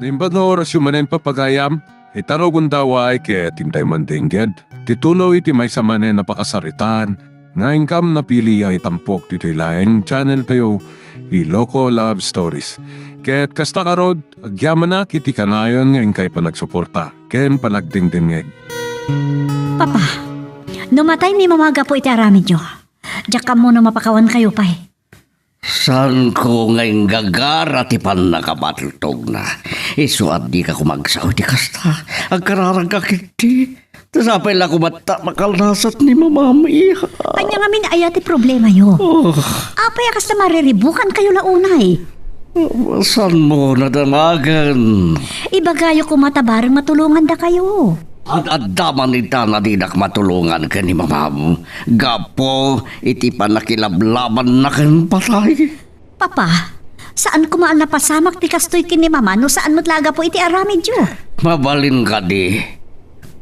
Nimbad na oras yung manen papagayam, itaro kong daway kaya tintay mandingged. Titulo iti may sa manen napakasaritan, nga ingkam napili ay tampok dito ilayang channel kayo, Iloko Love Stories. Kaya't kasta karod, agyaman na kiti kanayon ngayon kay panagsuporta, ken panagdingdingeg. Papa, numatay ni mamaga po iti aramid nyo. Diyak ka muna mapakawan kayo pa eh. San ko ngayong gagara ti pan nakabatultog na. Isuat di ka kumagsaw di kasta. Ang kararang kakiti. Tasapay lang kumata makalnasat ni mamamiha. Anya nga min ayati problema yo. Apay akas na mariribukan kayo launay. San mo nadamagan? Ibagayo ko matabarang matulungan da kayo. At daman ita na di matulungan ka ni mamam. Gapo, iti pa nakilablaban na kan patay. Papa, saan ko maan napasamak ti kastoy kini mama no saan mutlaga po iti aramid yo? Mabalin ka di.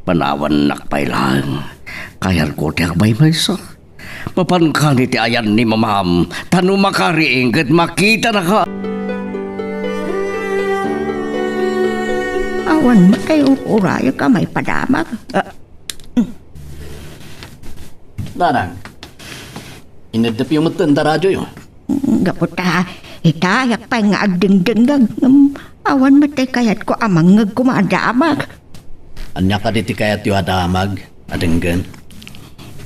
Panawan nakpay lang. Kayar ko ti agbay maysa. Papankan iti ayan ni mamam. Tanu makariing kat makita na ka. Awan mo kayo uraya ka may padamag. Nanang, inadap yung matanda radyo yun. Gaputa, itayak pa nga agdingdingag. Awan mo tayo kayat ko amangag kumadamag. Anya ka diti kayat yung adamag, adenggan.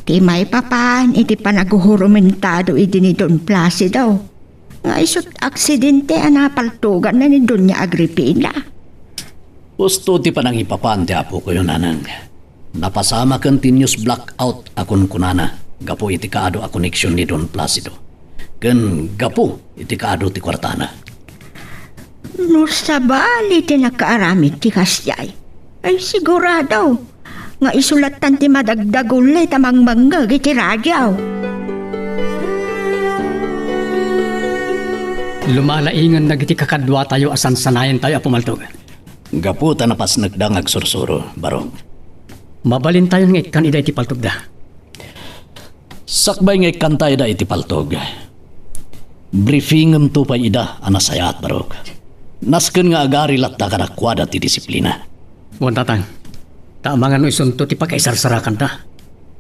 Di may papan, iti panaguhurumentado iti ni Don Placido. Nga isot aksidente anapaltugan na ni Doña Agripina. Gusto ti pa nang ipapante apo ko yun, nanang. Napasama continuous blackout akon kunana. Gapo iti kaado a connection ni Don Placido. Ken gapo iti kaado ti kwartana. No sabali ti nakaaramid ti kasyay. Ay sigurado. Nga isulatan ti madagdaguli tamang manggag iti radyaw. Lumalaingan na giti kakadwa tayo asan sanayan tayo apumaltog. Gapo tanapas nagdangag sursuro, barong. Mabalin tayo ng ikan ida iti paltog da. Sakbay nga ikantay da iti paltog. Briefingem to pa ida anasayat, barong. Nasken nga agari latta ka nakwada ti disiplina. Wan tatang, taamangan no isunto ti pagkaisarsarakan da.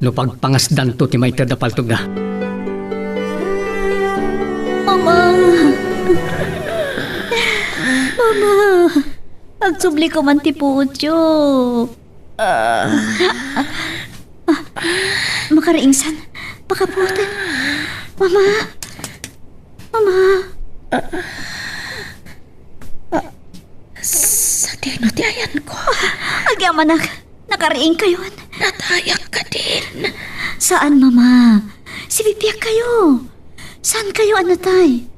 No pagpangasdan to ti maiter da paltog da. Mama! Mama! Agsubli ko man ti puutyo. Makariingsan. Pakaputan. Mama! Mama! Sa tino ti ayan ko. Agyaman na. Nakariing kayo. Natayak ka din. Saan, Mama? Si Bibiyak kayo. Saan kayo, anatay?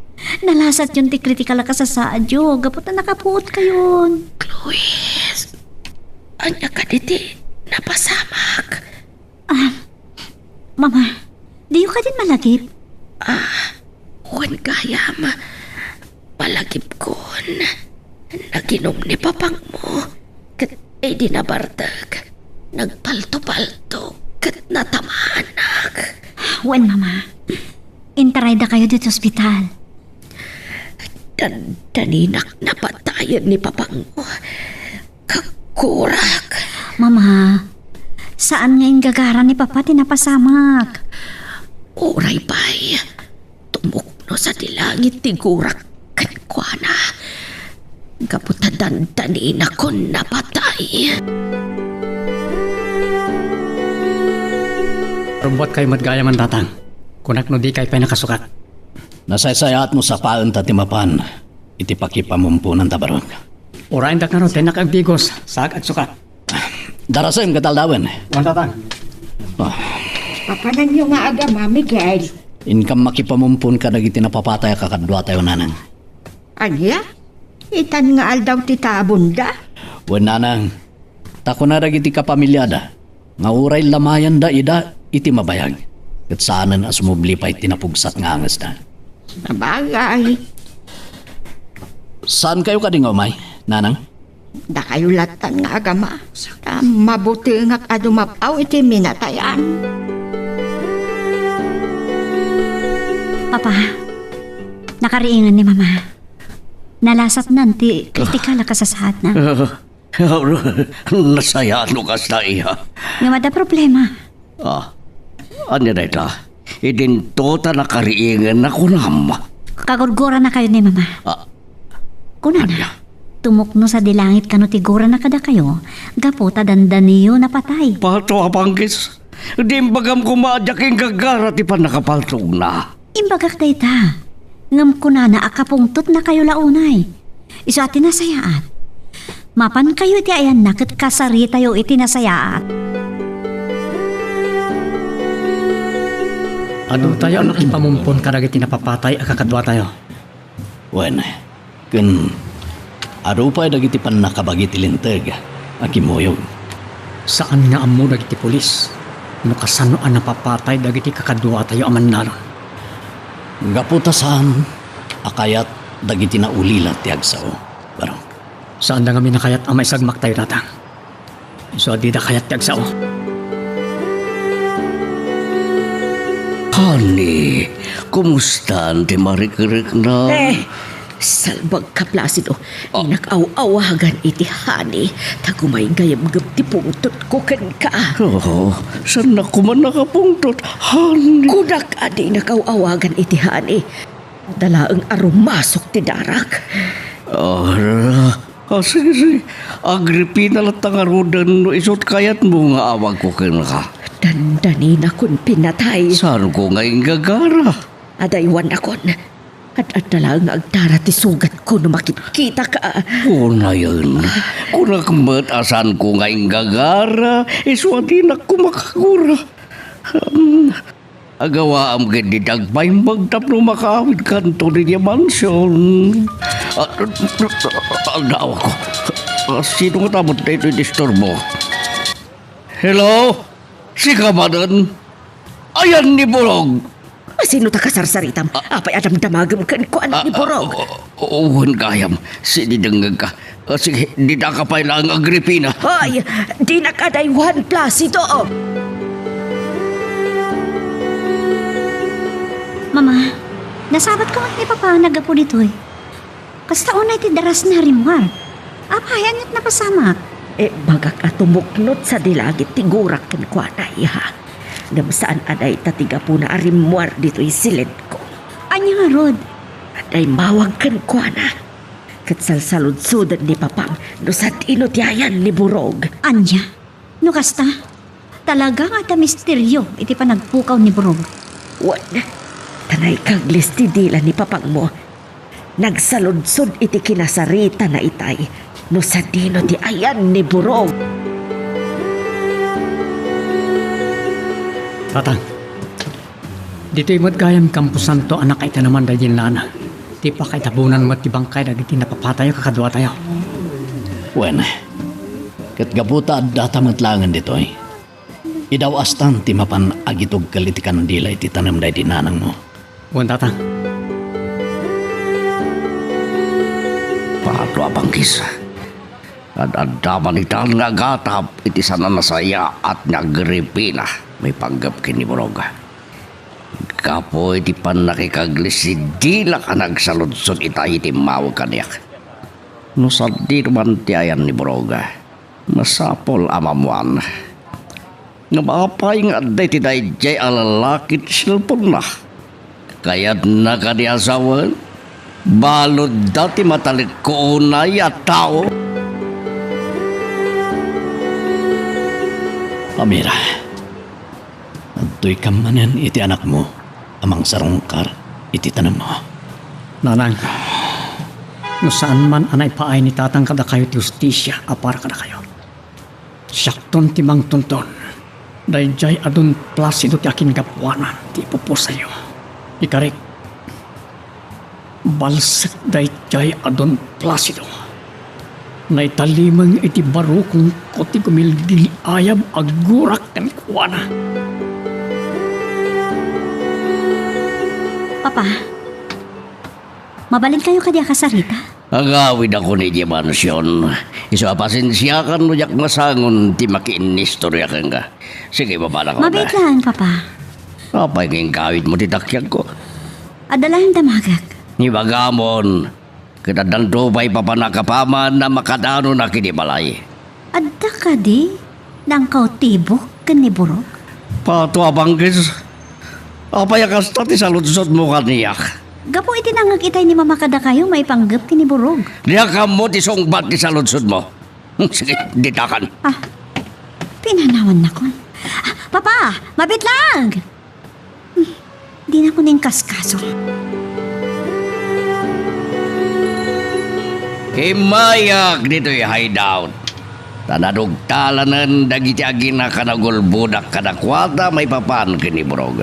Nalasat yung ti kritikal ka sa saadyo. Gapot na nakapuot kayo. Luis, anya ka diti napasamak. Mama, di ka din malagip? Huwag gayam. Palagip kon. Naginom ni papang mo. Kat ay dinabardag. Nagpalto-palto. Kat natamanak. Wen, Mama. Intaray da kayo dito sa ospital. Daninak na patayan ni papang mo. Kakurak. Mama, saan nga yung gagara ni Papa tinapasamak? Oray bay. Tumukno sa dilangit ti gurak kan kuana. Kaputadan na ko napatay. Rumbot kayo matgaya man tatang. Kunak no di kayo pa nakasukat. Nasaysayat mo sa paan tatimapan. Iti pakipamumpo ng tabarong. Orain da ka no, tenak agbigos, saag at sukat. Darasem kataldawen. Wan tatang. Papanan nyo nga aga, Miguel. Inkam makipamumpun ka nagiti napapatay kakadwa tayo nanang. Anya? Itan nga aldaw ti tabunda? Wen nanang. Tako na nagiti kapamilyada. Nga uray lamayan da ida iti mabayag. At saanan as mubli pa itinapugsat nga angas na. Nabagay. Saan kayo kadingaw, May? Nanang? Da kayo latan nga agama. Mabuti nga adumapaw iti minatayan. Papa, nakariingan ni Mama. Nalasat nanti kritikal ka sa sahat na. Nasayaan mo kas na iya. Nga mada problema. Anya na ita? Idinto ta nakariingan na kunam. Kagurgura na kayo ni mama. Kuna na. Tumukno sa dilangit kano tigura na kada kayo. Gaputa dandaniyo na patay. Pato apangkis. Di bagam kumadyak yung gagara ti pa nakapaltog na. Imbagak dayta. Ngam kuna na akapungtot na kayo launay. Iso ati nasayaan. Mapan kayo iti ayan na kat kasari tayo iti nasayaan. Ano tayo ang ipamumpon karag iti napapatay akakadwa tayo? Wen, kun arupay dagiti pan nakabagi ti linteg, akimoyog. Saan nga amo dagiti pulis? No kasano ang napapatay dagiti kakadwa tayo aman naron? Gaputasan, akayat dagiti na ulila ti agsao. Pero, Saan na kami nakayat ang may sagmak tayo natang? So di na kayat tiagsao. Honey, kumusta ti marikirik na? Salbag ka, Placido. Inakaw-awagan iti hani. Tagumay gayam-gab ti pungtot ko ken ka. Saan na kuman nakapungtot? Honey. Kudak adi nakaw-awagan iti hani. Dalaang arumasok ti darak. Sige. Agripina latang arudan no isot kayat mo nga awag ko ken ka. Dandani na kun pinatay. Saan ko ngayon gagara? Adaywan akon. At dalaang agtara ti sugat ko no makikita ka. Na yun. Kung nakmat asan ko ngayon gagara, iswati na ko makakura. Agawa am gandi dagpay magtap no makawid kanto niya mansyon. Ang daawa ko. Sino nga tamot na ito disturbo? Hello? Si Kamadan? Ayan ni Borog. Sino ta kasarsaritam? Apay adam damagam kan ko anak ni Borog. Uwan kayam. Sinidangag ka. Sige, di na ka pa lang Agripina. Hoy, di na kadaywan, Placido. Mama, nasabat ko ni Papa nagapo dito eh. Kasta unay ti daras na rimwar. Apayan at napasamak. Bagak atumuknot sa dilagit tigurak ken ko anay ha. Ngam saan aday tatiga po na arimwar dito silid ko. Anya nga Rod? Aday mawag ken ko na. Kat salsalud-sudan ni Papang no sa tinotiayan ni Borog. Anya? No kasta? Talaga nga ta misteryo iti pa nagpukaw ni Borog. Wan, tanay kag listidila ni Papang mo. Nagsaludsod iti kinasarita na itay no sa dino ti ayan ni Borog. Tatang, dito'y matgayam kampusan to anak ay tanaman dahil nana. Di pa kay tabunan mo at ibangkay na diti napapatayo kakadwa tayo. Wen, kat gaputa at datamatlangan dito eh. Idaw astan ti mapan agitog kalitikan dilay ti tanam day dinanang mo. Wan tatang, Pato abangkis. At adaman itan nga gatap iti sana nasaya at nga Agripina. May panggap kini Borog. Kapoy ti pan nakikaglis di la ka nagsaludsod itay iti mawag kaniyak. No sa di naman ti ayan ni Borog. Masapol amamuan. Nga maapay nga aday ti dayjay alalakit silpon na. Kaya't na ka ni asawan. Balod dati matalik ko unay at tao. Amira, adto'y kamanan iti anak mo, amang sarungkar iti tanam mo. nanang, no saan man anay paay ni tatang kada kayo ti justisya apara kada kayo. Syakton ti mang tunton, dahil jay adun Placido ti akin kapuanan ti ipupos sa'yo. Ikarik, balsak dahil jay adun Placido. Naitalimang iti baro kung koti kumildili ayam agurak kan kuwana. Papa, mabalin kayo kadya kasarita? Agawid ako ni Dimansyon. Iso pasensyakan mo yak masangon ti makiinistorya ka nga. Sige, babala ko Mabait lang, Papa. Apay ngayong kawid mo titakyak ko. Adalahan damagak. Ni Bagamon, Kadadang dubay pa panakapaman na makadano na kinibalay. Adda ka di? Nang kautibo kan ni Burog? Pato abanggis. Apay kasta ti saludsod mo kaniyak. Gapo iti nangag itay ni Mama kada kayo may panggap kini Burog. Diya ka mo ti songbat ti saludsod mo. Sige, ditakan. Pinanawan na kon. Papa, mabit lang! Di na ko ning kaskaso. Himayak dito'y hideout. Tanadugtalanan dagiti agina kanagulbudak kadakwata may papan ni Burog.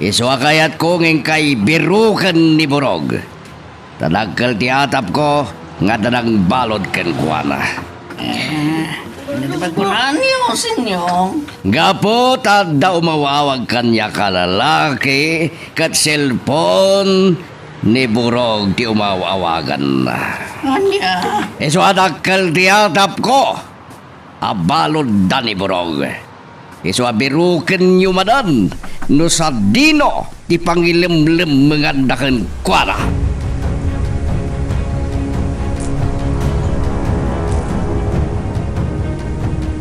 Iswa kayat ko nging kay birukan ni Burog. Tanagkal ti atap ko nga tanang balod ken kuana. Hindi ba kulaan niyo, senyong? Gapo tada umawawag kanya kalalaki kat cellphone ni Burog ti umawawagan na. Anya? Iswa dakkel ti atap ko. Abalod da ni Burog. Iswa biruken nyo madan. No sa dino ti pangilimlim mengandakan kuara.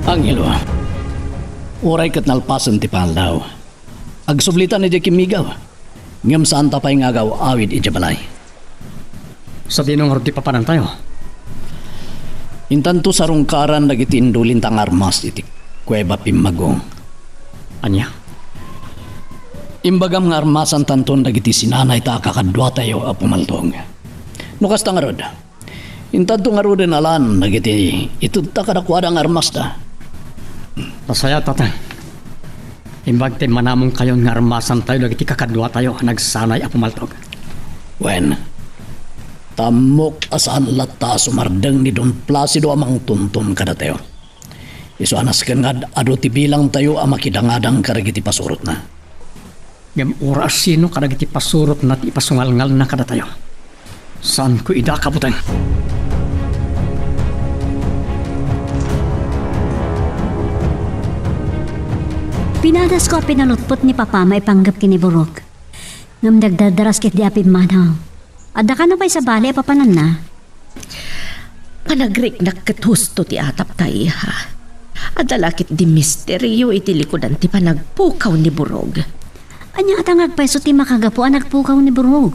Angelo, uray kat nalpasan ti panlaw. Agsublitan ni Kimigaw. Ngam saan tapay ngagaw awid ijabalay. Sa dinong harap di papanan tayo. Intanto sarungkaran dagiti indulin tang armas iti kuweba pimagong. Anya? Imbagam nga armasan tanton dagiti sinanay ta kakadwa tayo a pumaltong. Nukas ta nga rod. Intanto nga rod alan dagiti itud ta kadakwada nga armas ta. Pasaya tatay. Imbag ti manamong kayon nga armasan tayo lagi ti kakadwa tayo nagsanay a pumaltog. Wen, tamok asaan lata sumardeng ni Don Placido amang tuntum kada tayo. Iso anas ken nga ado ti bilang tayo a makidangadang karagiti pasurot na. Ngam oras sino kadagiti pasurot na ti pasungalngal na kada tayo. Saan ko ida kabutan? Pinadas ko pinalutpot ni Papa may panggap kini Burog. Ngam dagdadaras kit di apim manaw. Adda ka na pa'y sa bali papanan na. Panagrik na kathusto ti atap tayo ha. Adalakit di misteryo iti likodan ti panagpukaw ni Burog. Anya at ang agpaiso ti makagapo ang nagpukaw ni Burog.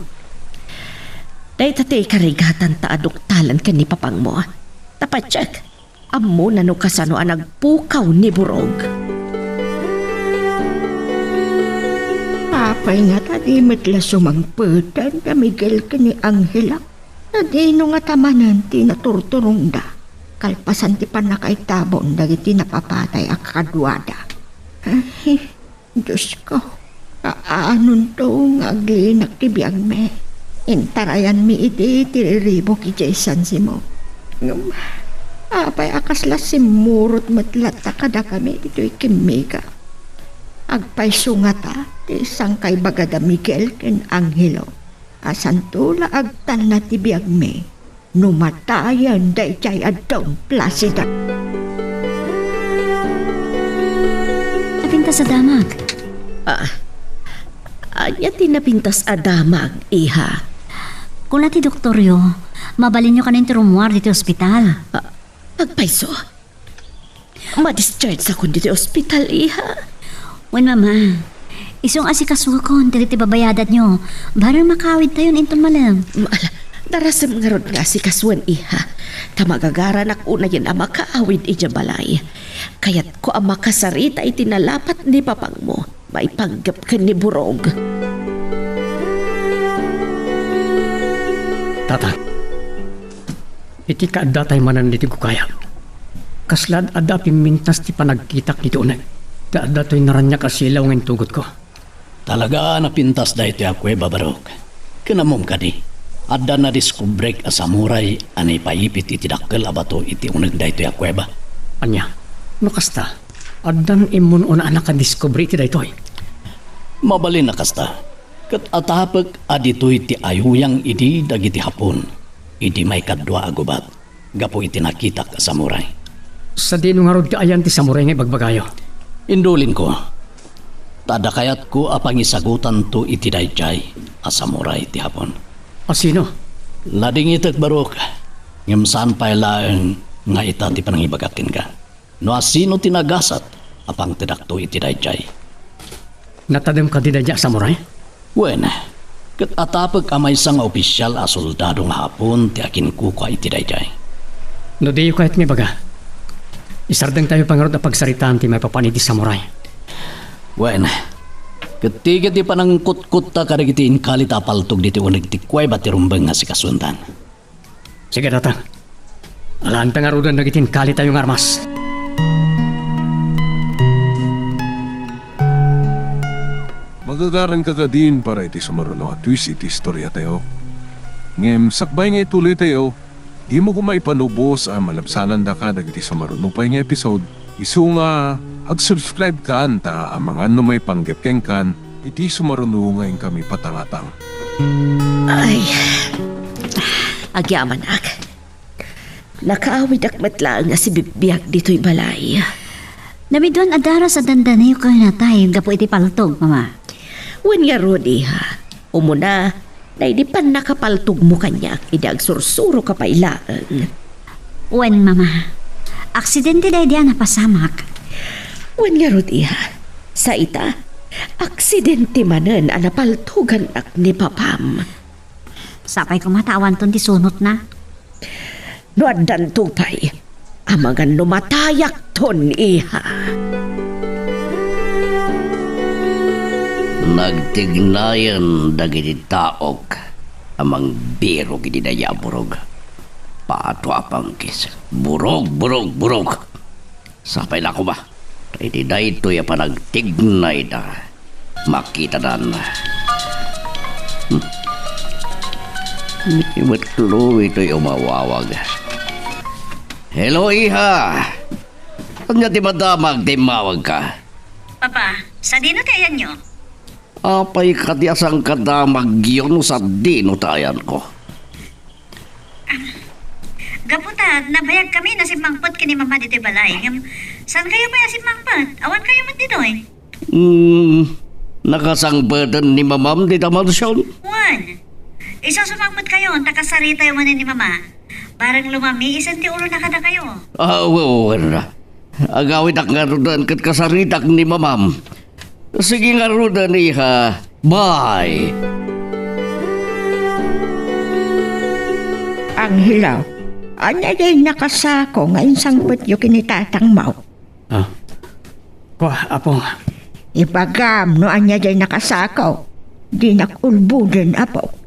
Dahil tatay karigatan ta aduktalan ka ni papang mo. Tapatsyak, amo na no kasano ang nagpukaw ni Burog. Apay nga tadi matla sumangputan ka Miguel ka ni Angela. Nadino nga tamanan ti naturturong da. Kalpasan ti panakaitabon dagiti napapatay akadwada. Ay, Diyos ko. Aanon to nga aglinak ti biyag me. Intarayan mi iti tiriribo ki Jason si mo. Apay akaslas si murot matlat kada kami ito'y kimika. Agpay sungata ti sangkay bagada Miguel ken Angelo. Asantula agtan na ti biyag me. Numatayan day chay adong Placido. Napinta sa damag. Anya tinapintas adamag, iha. Kung nati doktoryo, mabalin nyo ka na yung turumuar dito ospital. Agpaiso. Ma-discharge ako dito ospital, iha. Wan mama, isong asikasuha ko, dito babayadat nyo. Barang makawid tayo na inton malam. Maala, darasam nga ron nga si kaswan, iha. Kamagagaran ako na yan ang makaawid ijabalay. Kaya't ko ang makasarita itinalapat ni papang mo. May panggap ka ni Burog. Tata, iti kaadda tayo manan diti ko kaya. Kaslad adda pimintas ti panagkitak dito unay. Kaadda to'y naranya kasilaw ng tugot ko. Talaga napintas da iti akwe babarok. Kinamom ka di. Adda na diskubrek a samuray anay paipit iti dakkel abato iti unag da iti akwe ba. Anya, no kasta, addan imun una anak ka-discover iti daytoy. Mabalin na kasta. Kat atapag aditoy ti ayuyang iti dagiti hapon. Iti may kadwa agubat. Gapo iti nakita ka samuray. Sa dinong harod ti ayan ti samuray nga bagbagayo. Indulin ko. Tada kayat ko apang isagutan to iti dayjay a samuray ti hapon. Sino? Lading itak barok. Ngem saan pa lang nga ita ti panangibagatin ka. No asino tinagasat apang tidakto iti dayjay. Natadem ka di dadya, samurai? Wen, kat atapag amay sang opisyal a soldadong hapon ti akin kukwa iti dayjay. No di kahit may baga. Isardeng tayo pangarot na pagsaritaan ti may papaniti samurai. Wen, ketiga ti panang kutkut ta kadagiti inkalit apaltog diti unig ti kway bati rumbeng nga si kasundan. Sige, datang. Alaan pangarudan na gitin kali tayong armas. Magagaran ka din para iti sumaruno at twist iti istorya tayo. Ngem, sakbay nga ituloy tayo, di mo kumaipanubos ang malabsanan da ka dagiti sumaruno pa nga episode. Isu nga, ag-subscribe ka anta ang mga may panggepkeng kan, iti sumaruno ngayon kami patangatang. Ay, agyaman ak. Nakaawid akmatlaan nga si Bibiyak dito'y balay. Namidon adara sa dandanayo kayo na tayo, gapo iti paltog, mama. Wen nga Rodi ha, umuna, na hindi pa nakapaltog mo kanya, idag sursuro ka pa ilaan. Wen, mama. Aksidente dahi diyan napasamak. Wen nga Rodi ha, sa ita, aksidente manen ang napaltugan ak ni Papam. Sapay ko matawan ton ti sunot na. Nuadan tupay, amangan lumatayak ton iha. Nagtignayan dagiti taok amang biro giti daya burog. Pato apang kis. Burog. Sapay na ko ba? Iti da ito ya panagtignay da. Makita dan. Ibat Chloe ito yung umawawag. Hello, iha! Kanya ti madamag, timawag ka. Papa, sa dino kayan nyo? Apay kadyasang kadamag yun sa dino tayan ko. Gaputa, nabayag kami na si Mangpot kini mama dito balay. Saan kayo ba si Mangpot? Awan kayo man dito eh. Nakasangbadan ni mamam di tamasyon. Juan, isa sumangpot kayo, takasarita yung manin ni mama. Barang lumami, isang ti ulo na kada kayo. Oo, na. Agawin ak nga rudan kat kasaritak ni mamam. Sige nga rudan iha. Bye! Ang hilaw, anya day nakasako ngayon sangpot yung kinitatang mau. Kwa, apong. Ibagam no anya day nakasakaw, di nakulbudan apo.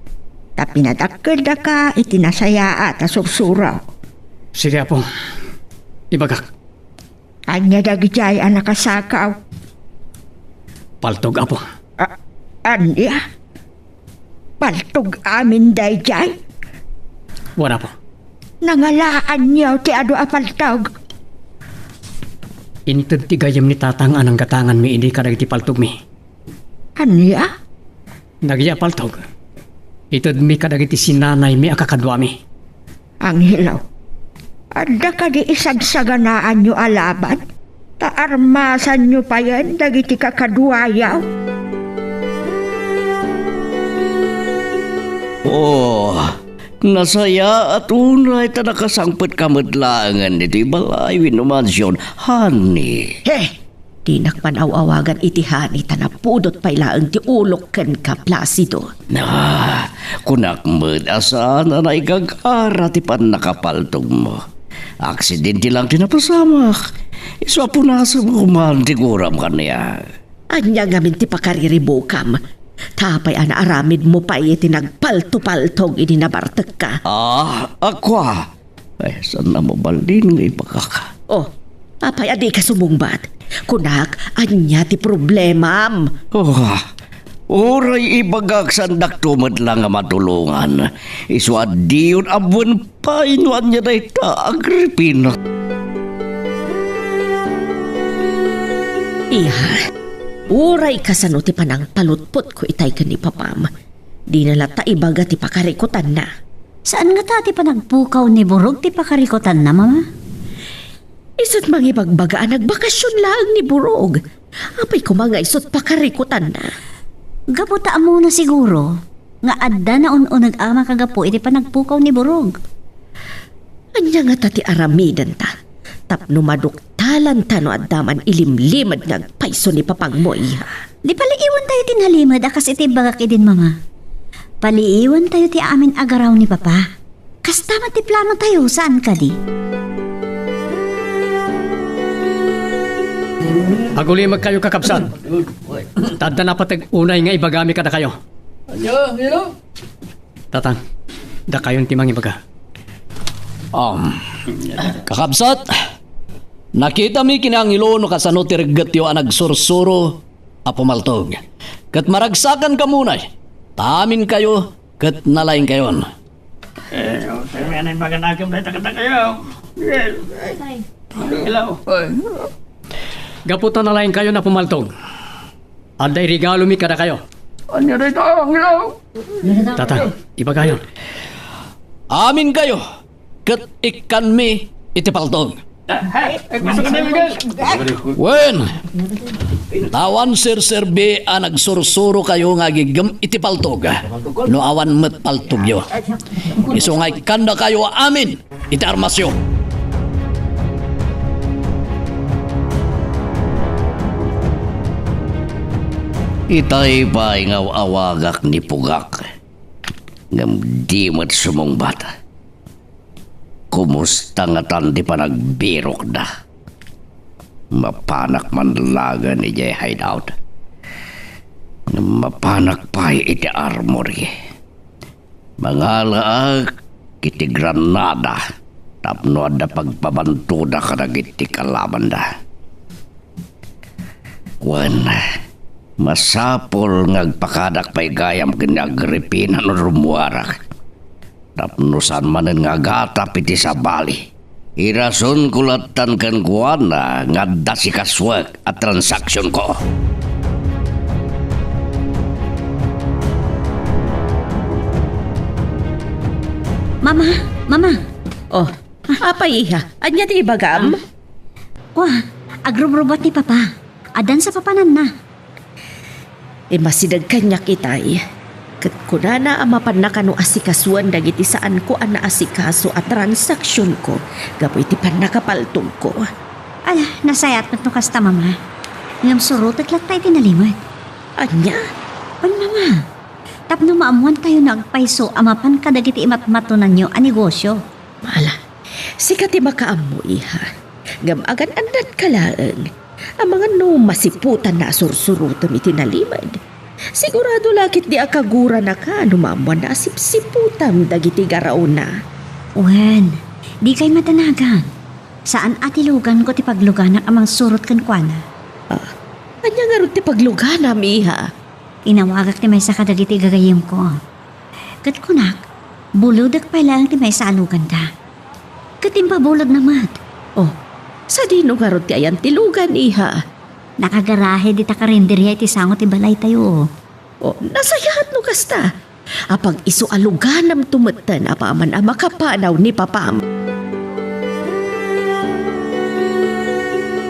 Tapi nadakad ka, itinasaya at asursuraw. Sige, apong. Ibagak. Anya dagijay ang nakasakaw. Paltog, apong. Anya? Paltog amin dayjay? Wala po. Nangalaan niyo ti ado apaltog. Initad ti gayam ni tatang anang gatangan mi hindi ka ti paltog mi. Anya? Nagya paltog. Itad mi ka ti sinanay mi akakadwa mi. Ang hilaw. Ada ka di isagsaganaan nyo alaban? Taarmasan nyo pa yan, dagiti kakadwayaw. Oh, nasaya at unay ta nakasangpet kamadlangan dito balay winumansyon, honey. Di nakpanaw-awagan itihani tanapudot pailaang ti ulok ken ka Placido. Kunak asan na igagara ti pan nakapaltog mo. Aksidente lang tinapasamak. Iswa po nasa mo kumantiguram ka niya. Anya ngamin ti pakariribukam. Tapay ana aramid mo pa iti nagpalto-paltog idinabartek ka. Akwa. Ay, saan na mo balin ng ipakaka? Oh, apay adi ka sumungbat. Kunak, anya ti problemam. Oray ibagak sandak tumad lang nga matulungan. Iswa di yun abon pa inuan niya na ita Agripina. Iha, uray kasano ti panang palutpot ko itay ka ni Papam. Di na lata ibaga ti pakarikutan na. Saan nga ta ti panagpukaw ni Burog ti pakarikutan na, mama? Isot mangibagbagaan nagbakasyon lang ni Burog. Apay ko mga isot pakarikutan na. Gaputa mo na siguro. nga adda na ununag ama kagapo iti panagpukaw ni Burog. Anya nga tati aramidan ta. Tapno maduktalan ta no addaman ilimlimad nga paiso ni papang mo iha. Di paliiwan tayo tinhalimad akas iti bagak idin mama. Paliiwan tayo ti amin agaraw ni papa. Kasta ti plano tayo saan ka di? Agulimag kayo kakabsat. Tadda na patag unay nga ibagami kada kayo. Tatang, da kayon timang ibaga. Kakabsat, nakita mi kinangilo no kasano tirgat yo anag sursuro apumaltog. Kat maragsakan ka munay. Tamin kayo kat nalaing kayon. Gaputan na lain kayo na pumaltog. Aday regalo mi kada kayo. Tatang, ibaga yun. Amin kayo kat ikan mi itipaltog. Wen, tawan sir-serbe a nagsursuro kayo nga gigam itipaltog. No awan matpaltog yo. Isungay kanda kayo amin iti armasyo. Itay pa ingaw awagak ni Pugak. Ngam di mat sumong bata. Kumusta nga tan di pa nagbirok na. Mapanak man laga ni Jay hideout. Mapanak pa iti armory. Mangalaag iti granada. Tapno ada pagpabanto da kadagiti kalaban da. Masapol ngagpakadak pa'y gayam kinagripinan o rumuarak. Tapnusan manen nga gatap iti sa bali. Irason kulatan kan kuana nga dasi kaswag at transaksyon ko. Mama. Oh, apa iha? Anya ti ibagam? Wah, agrobrobat ni papa. Adan sa papanan na. Masidag kanya kitay. Kat kunana amapan na kano asikasuan dagiti saan ko ang naasikaso at transaksyon ko. Gapo iti pan nakapaltog ko. Ala, nasayat mat no kasta mama. Ngam surot at latay tinalimad. Anya? Pan mama. Tapno maamuan tayo nagpaiso amapan kadagiti imatmatunan nyo ang negosyo. Mala, sikati makaamu iha. Ngam agan andat kalaang. Ang mga masiputan na sursurutan itinalimad. Sigurado lakit di akagura na ka numamuan na asipsiputan dagiti garaon na. Wen, di kay matanagan. Saan atilugan ko ti pagluganak amang surot kan kuana? Anya nga rin ti pagluganam iha. Inawagak ti may sa kadagiti gagayim ko. Kat kunak, buludag pa lang ti may sa alugan da. Katimpabulog naman. Oh, sa dino nga rin ti ayan tilugan iha. Nakagarahe di takarinderya iti sangot ti balay tayo. Oh, nasayahat no kasta. Apag iso aluganam tumatan apaman ang makapanaw ni papam.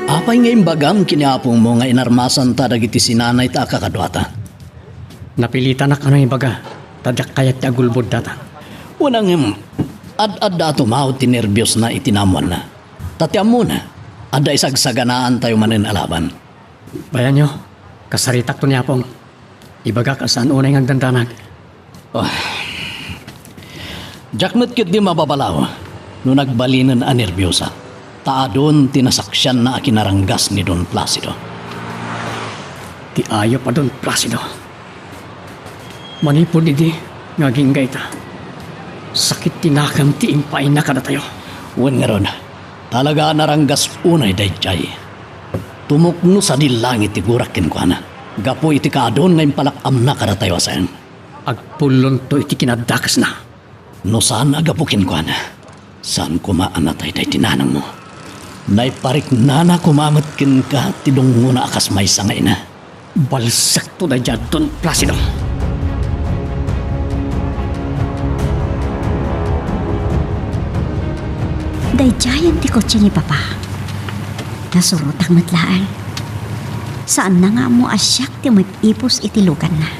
Apay nga imbagam kiniapong mo nga inarmasan ta dagiti sinanay ta kakadwata. Napilitan na ka ng ibaga. Tadyak kayat ti agulbod data. Unang ad-ad dato mao tinerbyos na itinamuan na. Tatyam mo na, ada isagsaganaan tayo manin alaban. Bayan nyo, kasaritak to niya pong. Ibaga ka saan unay ng dandanag. Jakmet kit di mababalaw, no nagbalinan a nerbyosa. Taadon tinasaksyan na akinaranggas ni Don Placido. Ti ayo pa Don Placido. Manipod idi, ngaginggay ta. Sakit tinakam ti impay na kada tayo. Wen nga ron, talaga naranggas unay dayjay. Tumukno sa dilangit ti gurakin ko na. Gapo iti kaadon ngayon palakam na kada tayo asayan. Agpulon to iti kinadakas na. No saan agapukin ko na? Saan kumaanatay day tinanang mo? Naiparik na na kumamatkin ka tidong muna akas may sangay na. Balsak to da dyan, Don Placido. Dayjayan ti kotse ni papa. Nasurot ang matlaan. Saan na nga mo asyak ti may ipos itilugan na.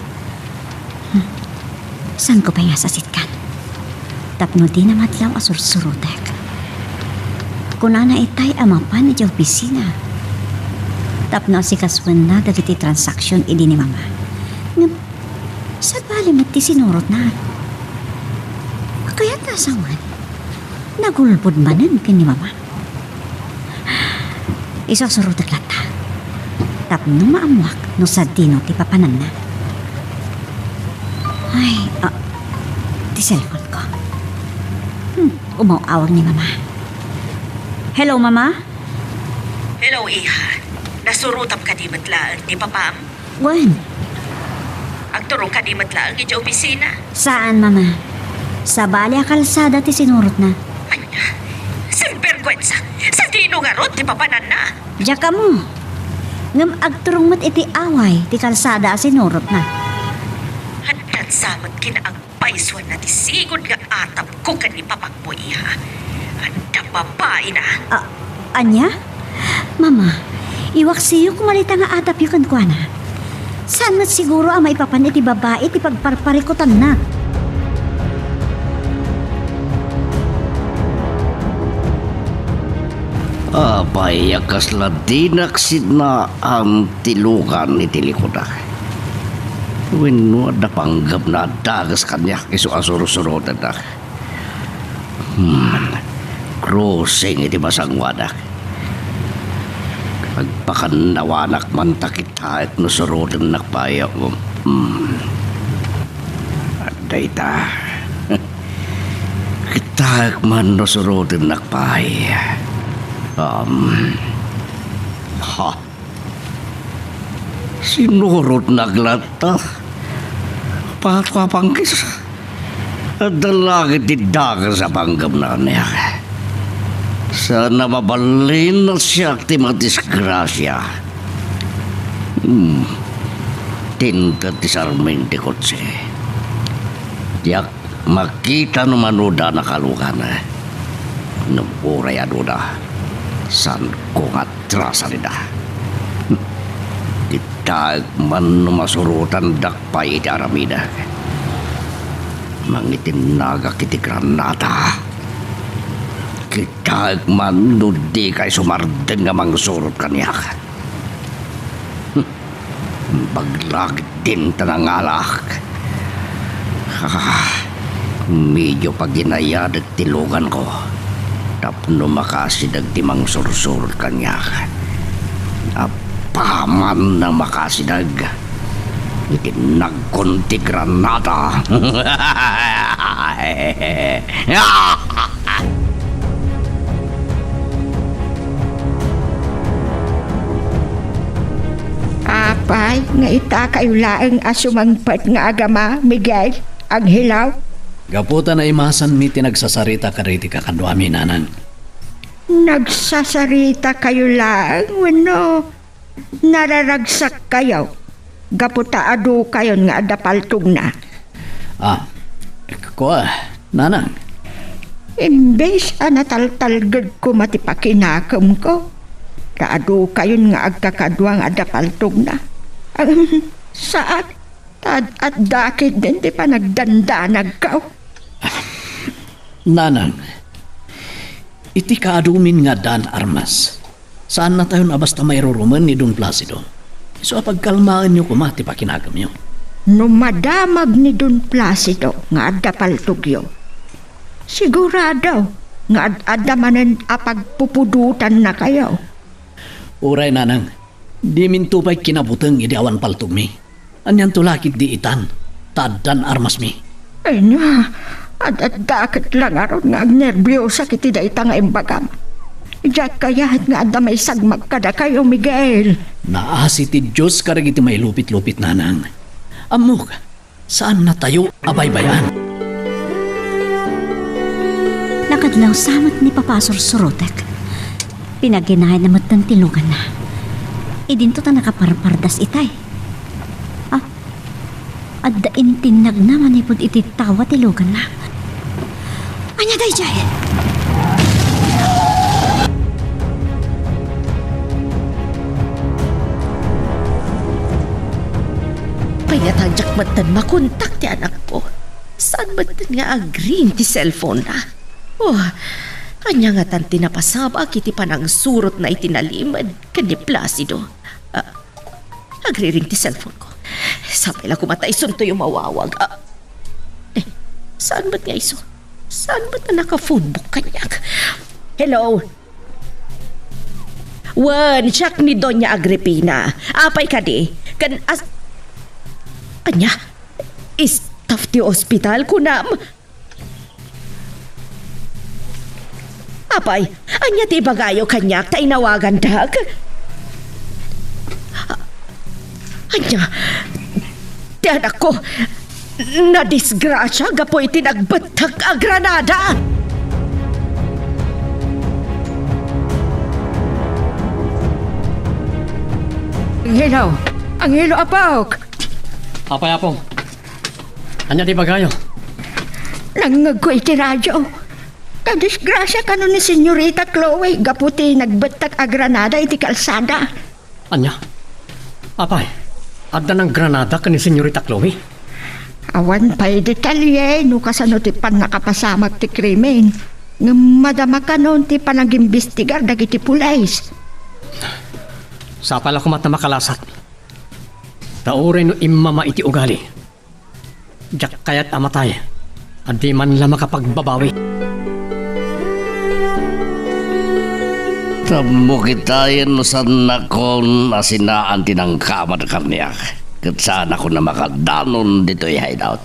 San ko pa nga sasitkan? Tapno di na matlaw asursurutek. Kunana itay amapan na di opisina. Tapno si kaswan na dagiti transaksyon idi ni mama. Ngam, sa bali ti sinurot na. Kaya nasawan, nagulbod manan ka ni mama. Isasurot lata. Tapno maamuak no sa dino ti papanan na. Ay, ti cellphone ko. Umawawag ni mama. Hello, mama? Hello, Iha. Nasurutap ka di matlaan ni Papam. Wan, Ang turong ka di matlaan ni opisina. saan, mama? Sa bali a kalsada ti sinurot na. Anya, sinvergwensa. Sa dino nga rot, di papanan na. Diya ka mo. Ngam agturong mat iti away ti kalsada a sinurot na. Handan samat kinaang paiswan na ti sigod nga atap ko ka ni Papakbo, Iha. Anda babae na. Anya? Mama, iwak siyo kumalita nga atap yung kankwana. Saan mat siguro ang maipapan iti babae ti pagparparikutan na? Abay, kasla dinaksid na ang tilukan ni tilikoda. Wino da panggap na dagas kanya iso asuro-surotan na. Crossing iti basang wadak. Pagpakanawanak man takitaik no surotan nakpaya mo. Aday ta. Kitaik man no surotan nakpaya. Sinurot naglata. Patwapanggis. Dalagit didagan sa panggam na niya. Sana mabalin na siya ti madisgrasya. Tinta ti sarmente kotse. Diyak makita naman da nakalukan. Naburay anuda. San ko nga trasa nida. Ditag man masurutan dakpay iti aramida. Mangitinaga kiti granata. Kitag man nudi kay sumarden nga mangsurot kanyak. Baglag din tanangalak. Medyo paginayad at tilugan ko. Tapno makasidag ti mangsursurot kanyak. Apaman na makasidag. Itinagkunti granata. Apay, nga ita kayo laeng asumangpat nga agama, Miguel, ang hilaw. Gaputa na imasan mi tinagsasarita kariti kakadwami nanan. Nagsasarita kayo laeng, wano, nararagsak kayo. Gaputa adu kayon nga adapaltog na. Nanang. Imbes nataltalgad ko matipakinakam ko. Kaadu kayon nga agkakadwang adapaltog na. Saat at dakit din di pa nagdandanag ka. Nanang. Iti kaadumin nga Dan Armas. Saan na tayo na basta mayroruman ni Don Placido? So pagkalmaan nyo kumati pa kinagam nyo. Numadamag ni Don Placido nga adapaltog yo. Sigurado nga adamanan apagpupudutan na kayo. Uray nanang, di minto pa'y kinabutang idi awan paltog mi. Anyan tulakit di itan, tad Dan Armas mi. Ay na, at dakit lang aron nga agnerbyosa kiti da ita nga imbagam. Diyak kayahat nga adamay sagmag kada kayo, Miguel. Naasi ti Diyos karag iti may lupit-lupit nanang. Amok, saan na tayo abaybayan? Nakadlaw samat ni Papasor Surotek. Pinaginahay na matang tilugan na. Idinto ta nakaparpardas itay. At dain tinag naman ipod iti tawa tilugan na. Anya day jay! Pinatadyak matan makontak ti anak ko. Saan ba nga agree ti cellphone na? Oh, kanya nga tan tinapasaba kiti panang surot na itinalimad kani Placido. Agree ring ti cellphone ko. Sabay lang kumatay sunto yung mawawag. Saan ba't nga iso? Saan ba't na naka-phonebook kanyak? Hello? Wan, siyak ni Doña Agripina. Apay ka di? Kanya? Staff ti ospital kunam? Apay, anya ti bagayo kanyak ta inawagan dag? Anya, ti anak ko, na disgrasya gapo iti nagbatag a Granada. Angelo apok. Apay apong. Anya di bagayo? Langag ko iti radyo. Kadisgrasya ka nun ni Senyorita Chloe, gaputi nagbatak a Granada iti kalsada. Anya? Apay, adda ng Granada ka ni Senyorita Chloe? Awan pa'y detalye, no kasano ti pan nakapasamak ti krimen. Nga madama ka nun ti panag-imbestigar dagiti pulays. Sa pala kumat na makalasat. Taurin no imama iti ugali. Diyak kaya't amatay. Adi man lang makapagbabawi. Tamo kitayin no saan akong asinaan tinang kamad karniyak. Kat saan ako na makadanon dito i-hideout.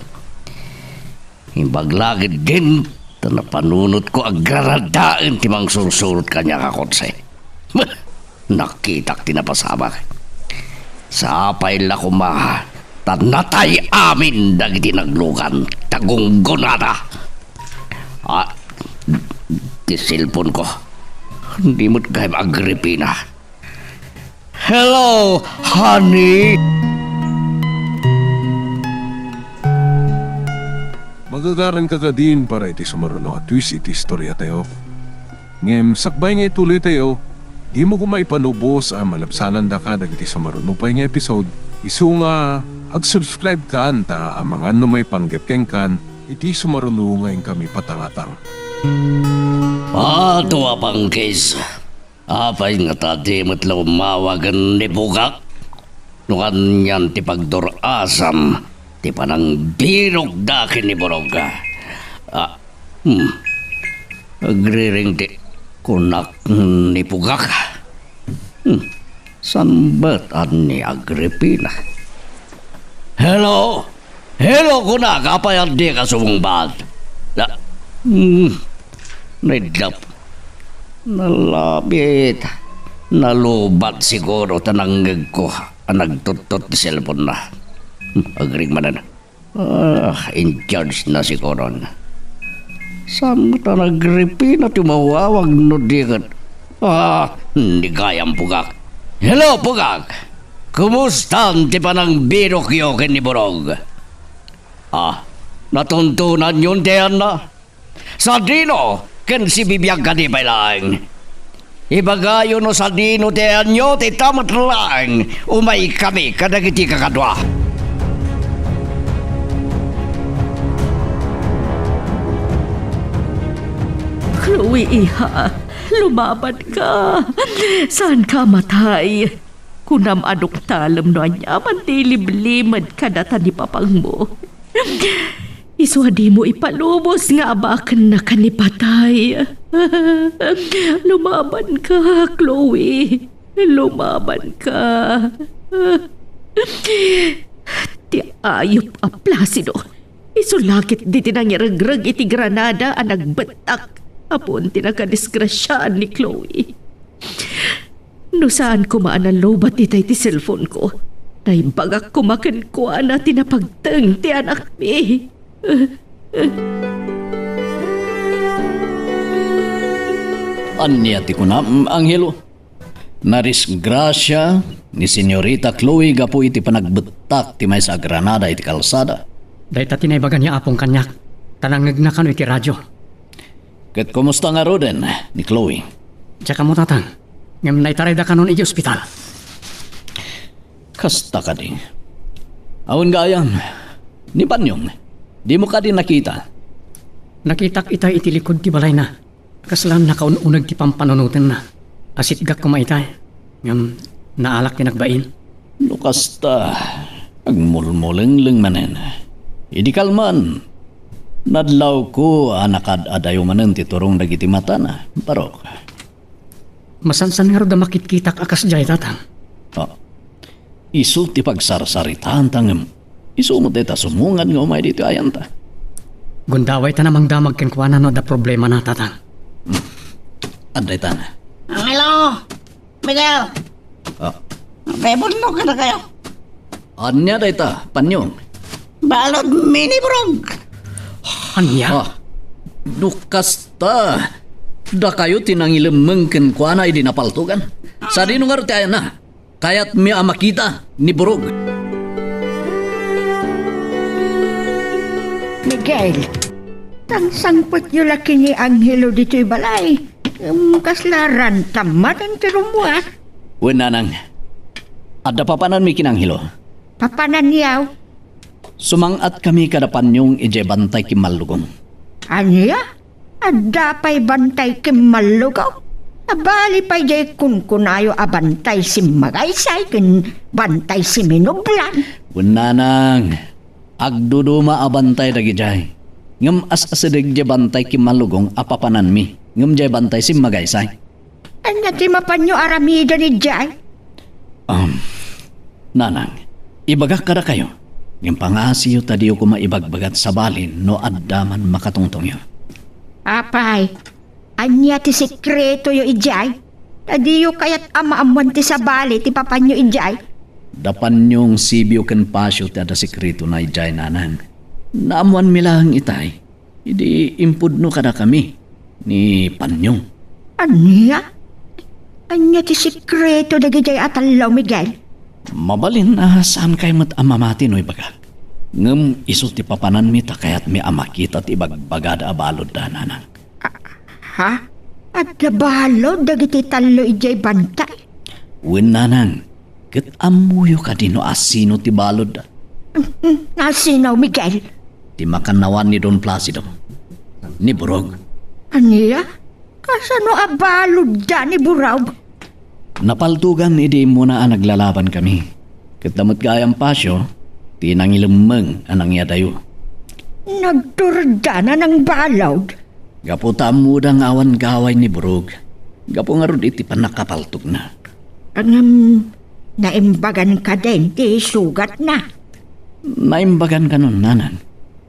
Imbaglagid din ta napanunot ko agradaan timang sursurot kanya kakonsay. Nakitak tinapasabak. Sa apay la kumaha tanatay amin dagiti naglugan tagunggunada. Di cellphone ko. Hindi mo't gayam Agripina. Hello, honey. Magagaran ka ka din para iti sumaruno at twist iti istorya tayo. Ngem, sakbay nga ituloy tayo, di mo kumaipanubos ang malabsanan da ka dagiti sumaruno pa nga episode. Isu nga, ag-subscribe ka anta ang mga may panggapkeng kan, iti sumaruno ngayon kami patangatang. Ato apang case. Apay nga tadi matlaw mawagan ni Bugak. Nukan yan ti pagdorasam. Ti panang birog dakin ni Boroga. Agriring ti kunak ni Bugak. Sanbatan ni Agripina. Hello? Hello kunak, apay adi ka sumungbat. Naidlap. Nalabit. Nalubat siguro tananggag ko ang nagtutot ni cellphone na. Agring manan. In charge na siguro na. Saan mo ta nag-repeat na tumawawag no dikat? Hindi kayang Pugak. Hello Pugak! Kumusta ang tipa ng birok ni Borog? Natuntunan yun diyan na? Sa dino, ken si bibiyag ka di pa lang. Ibagayo no sa dino diyan nyo, ti tamat lang. Umay kami kadagiti kakadwa. Chloe, iha, lumaban ka. Saan ka matay? Kunam anok talam no anya, mantilib-limad ka data ni papang mo. Iswadi mo ipalubos nga abakan na kanipatay. Lumaban ka, Chloe. Lumaban ka. Ti ayop a Placido. Isulakit di tinangiragrag iti Granada ang nagbatak. Apon tinakadisgrasyaan ni Chloe. No saan kumaan ang lobat itay ti cellphone ko. Naibagak kumakan ko na tinapagtang ti anak mi. Anya ti kunam, Angelo. Narisgrasya ni Senyorita Chloe gapo iti panagbetak ti may sa Granada iti kalsada. Dahil tatinaybagan niya apong kanyak. Tanangag na kano iti radyo. Ket kumusta nga roden ni Chloe? Tsaka mo tatang. Ngam naitaray da kanon iti ospital. Kasta ka din. Awan gayam. Ni Panyong. Di mo ka din nakita. Nakitak itay iti likod ti balay na. Kaslan nakaununag ti pampanunutan na. Asit gak kumaitay. Ngam naalak ti nagbain. Lukas ta. Agmulmuleng manen. Idi kalman. Nadlaw ko anakad adayo manen ti turong dagiti mata na. Barok. Masansan nga ro da makitkitak akas jay tatang. Oh. Isu ti pagsarsaritaan tangem. Isu mo deta sumungan nga umay dito ayan ta. Gundaway ta namang damag kenkwana no da problema na tatang. Anday ta na. Hello, Miguel. Oh. Bebulno ka na kayo. Anya day ta, panyong. Balod mini brog. Anya? Ah, dukas ta. Da kayo tinangilemeng kenkwana idi napaltugan. Sa di nungar ti ayan na. Kayat mi amakita ni Burog. Miguel, tang sangpot yung laki ni Angelo dito'y balay. Kaslaran, tamat ang tirumwa. Wenanang. Ada papanan mi kinanghilo. Papanan niyaw. Sumangat kami kadapan yung ije bantay kimalugong. Anya? Ada pa'y bantay kimalugaw. Abali pa'y jay kun kunayo abantay si Magaysay kin bantay si Minublan. Wenanang. Agduduma abantay dagi jay. Ngem as-asadig je bantay kimalugong apapanan mi. Ngem je bantay si Magaysay. Anya ti mapanyo aramida ni jay? Nanang. Ibagak kada kayo. Ngem pangasiyo tadiyo ko maibagbagat sa balin no addaman makatungtong yo. Apay, anya ti sekreto yo ijay? Tadiyo kayat ama-amuan ti sabali ti papanyo ijay? Dapan yung sibyo ken pasyo ti ada sekreto na ijay nanang. Naamuan milang itay. Idi impudno kada kami ni Panyong. Anya? Anya ti sekreto dagi jay atalaw, Miguel? Mabalin na saan kay mat amamati no ibagak. Ngem iso ti papanan mi ta kayat mi amakita ti bagbagada abalod da nanang. Ha? At nabalo dagiti talo ijay bantay? Wen nanang. Ket amuyo ka dino asino ti balod da. Nasinaw, Miguel? Ti makanawan ni Don Placido. Ni Burog. Anya? Kasano abalod da ni Buraw? Napaltugan idi mo na naglalaban kami. Ket damot gayang pasyo, tinangilemeng anang yadayo. Nagturda na ng balod? Gapo tamudang awan gaway ni Burog. Gapo nga rod iti panakapaltog na. Ang naimbagan ka din, ti sugat na. Naimbagan ka nun, nanan.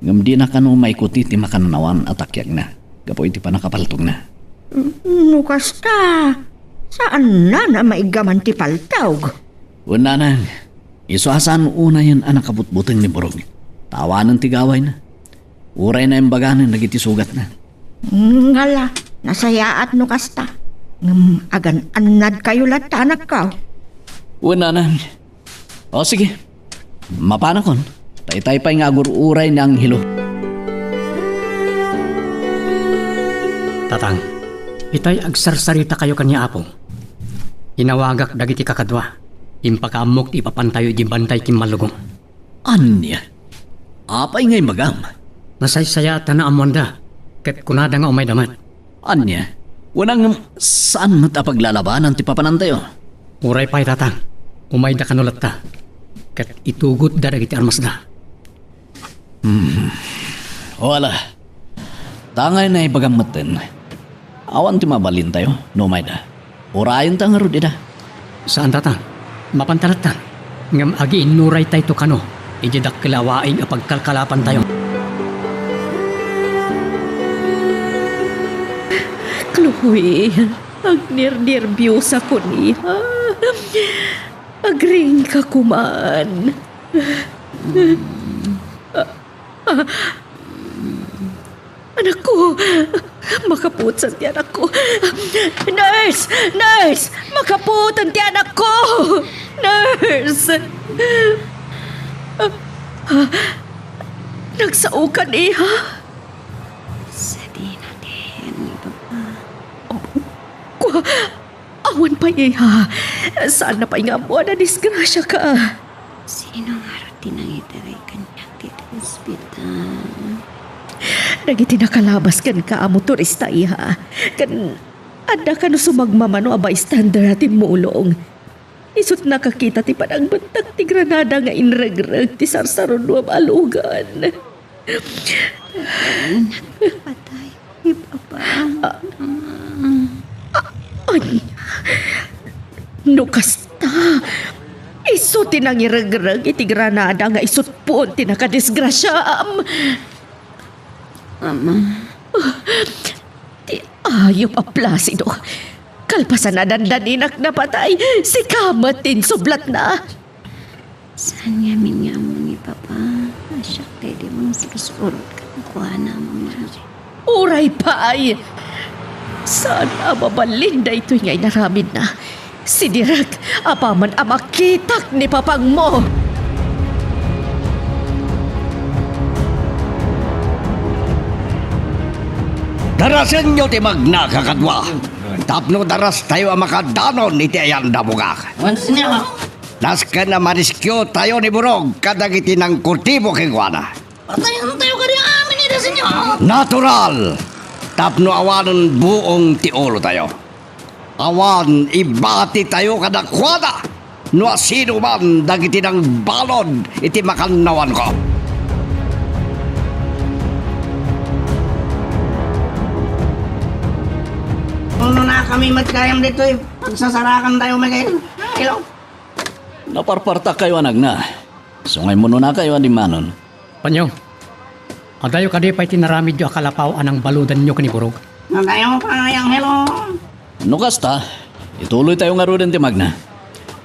Ngam di na ka no maikuti ti makananawan at akyag na. Gapo iti panakapaltog na. Nukas ka. Saan na maigaman ti paltawg? Unanan, isuasan una yan ang nakabutbutang ni Burog. Tawanan ti gaway na. Uray na imbaganan nagiti sugat na. Ngala, nasayaat nukas ta. Agan anad kayo latanak ka. Unanan. O sige, mapanakon. Taytay pa'y nga agur-uray ng hilo. Tatang, itay agsarsarita kayo kanya apong. Inawagak dagiti kakadwa. Impakaamok ti ipapantayo di bantay kimalugong. Anya? Apay ngay magam? Nasaysaya ta na amwanda. Ket kunada nga umay damat. Anya? Wanang saan matapaglalabanan ti papanantayo? Uray pa'y tatang. Umay da kanulat ta. Ket itugot da dagiti armas da. Wala. Tangay na ibagamatin. Awan ti mabalin tayo, no may da. Urayan ta nga rod ida. Saan tatang? Mapantalat ta. Ngam agi inuray tayo to kano. Ijidak kilawaing apagkalkalapan tayo. Chloe, agner-nervyos ako niya. Agring ka kuman. Anak ko, makaputan ti anak ko. Nurse! Nurse! Makaputan ti anak ko! Nurse! Nagsaukan iha. Sabi natin, Papa. Awan pa iha. Saan na pa nga mo na disgrasya ka? Sino nga rin tinangitaray kanya dito sa ospital? Dagiti nakalabas kan ka amo turista iha. Kan ada ka no sumagmamano abay standard ti mulong. Isut nakakita ti panagbantak ti Granada nga inregreg ti sarsaron no alugan. Patay. Ni Papa. Ay, no kasta. Isut ti nang iregreg iti Granada nga isut po ti nakadisgrasyam. Mama. Ti ayop a Placido. Kalpasan na dandaninak na patay, si Kamatin sublat na. Saan yamin nga mo ni Papa? Asyak kay di mong surusurot ka ng kuha na, Mama. Uray pa ay. Sana mabalin na ito'y ngay naramid na. Si Direk, apaman amakitak ni Papang mo. Darasin nyo ti magna kakadwa. Tapno daras tayo ang makadanon iti ayan damugak. Ano sinyo? Das ka na mariskyo tayo ni Burog kadagiti ng kultibo kengwana. Patayan tayo ka rin amin nila sinyo. Natural! Tapno awanan buong ti ulo tayo. Awan ibati tayo kadakwada. No sino man dagiti ng balon iti makanawan ko. Ano na kami matkayam dito eh. Pagsasarakan tayo Miguel. Hello? Naparparta kayo anag na. Sungay mo na kayo di manon. Panyo, adayo kadi pa'y tinaramid yung akalapaw anang baludan nyo kaniburog. Nandayo pa nga yung hello. No kasta, ituloy tayo nga rin ti magna.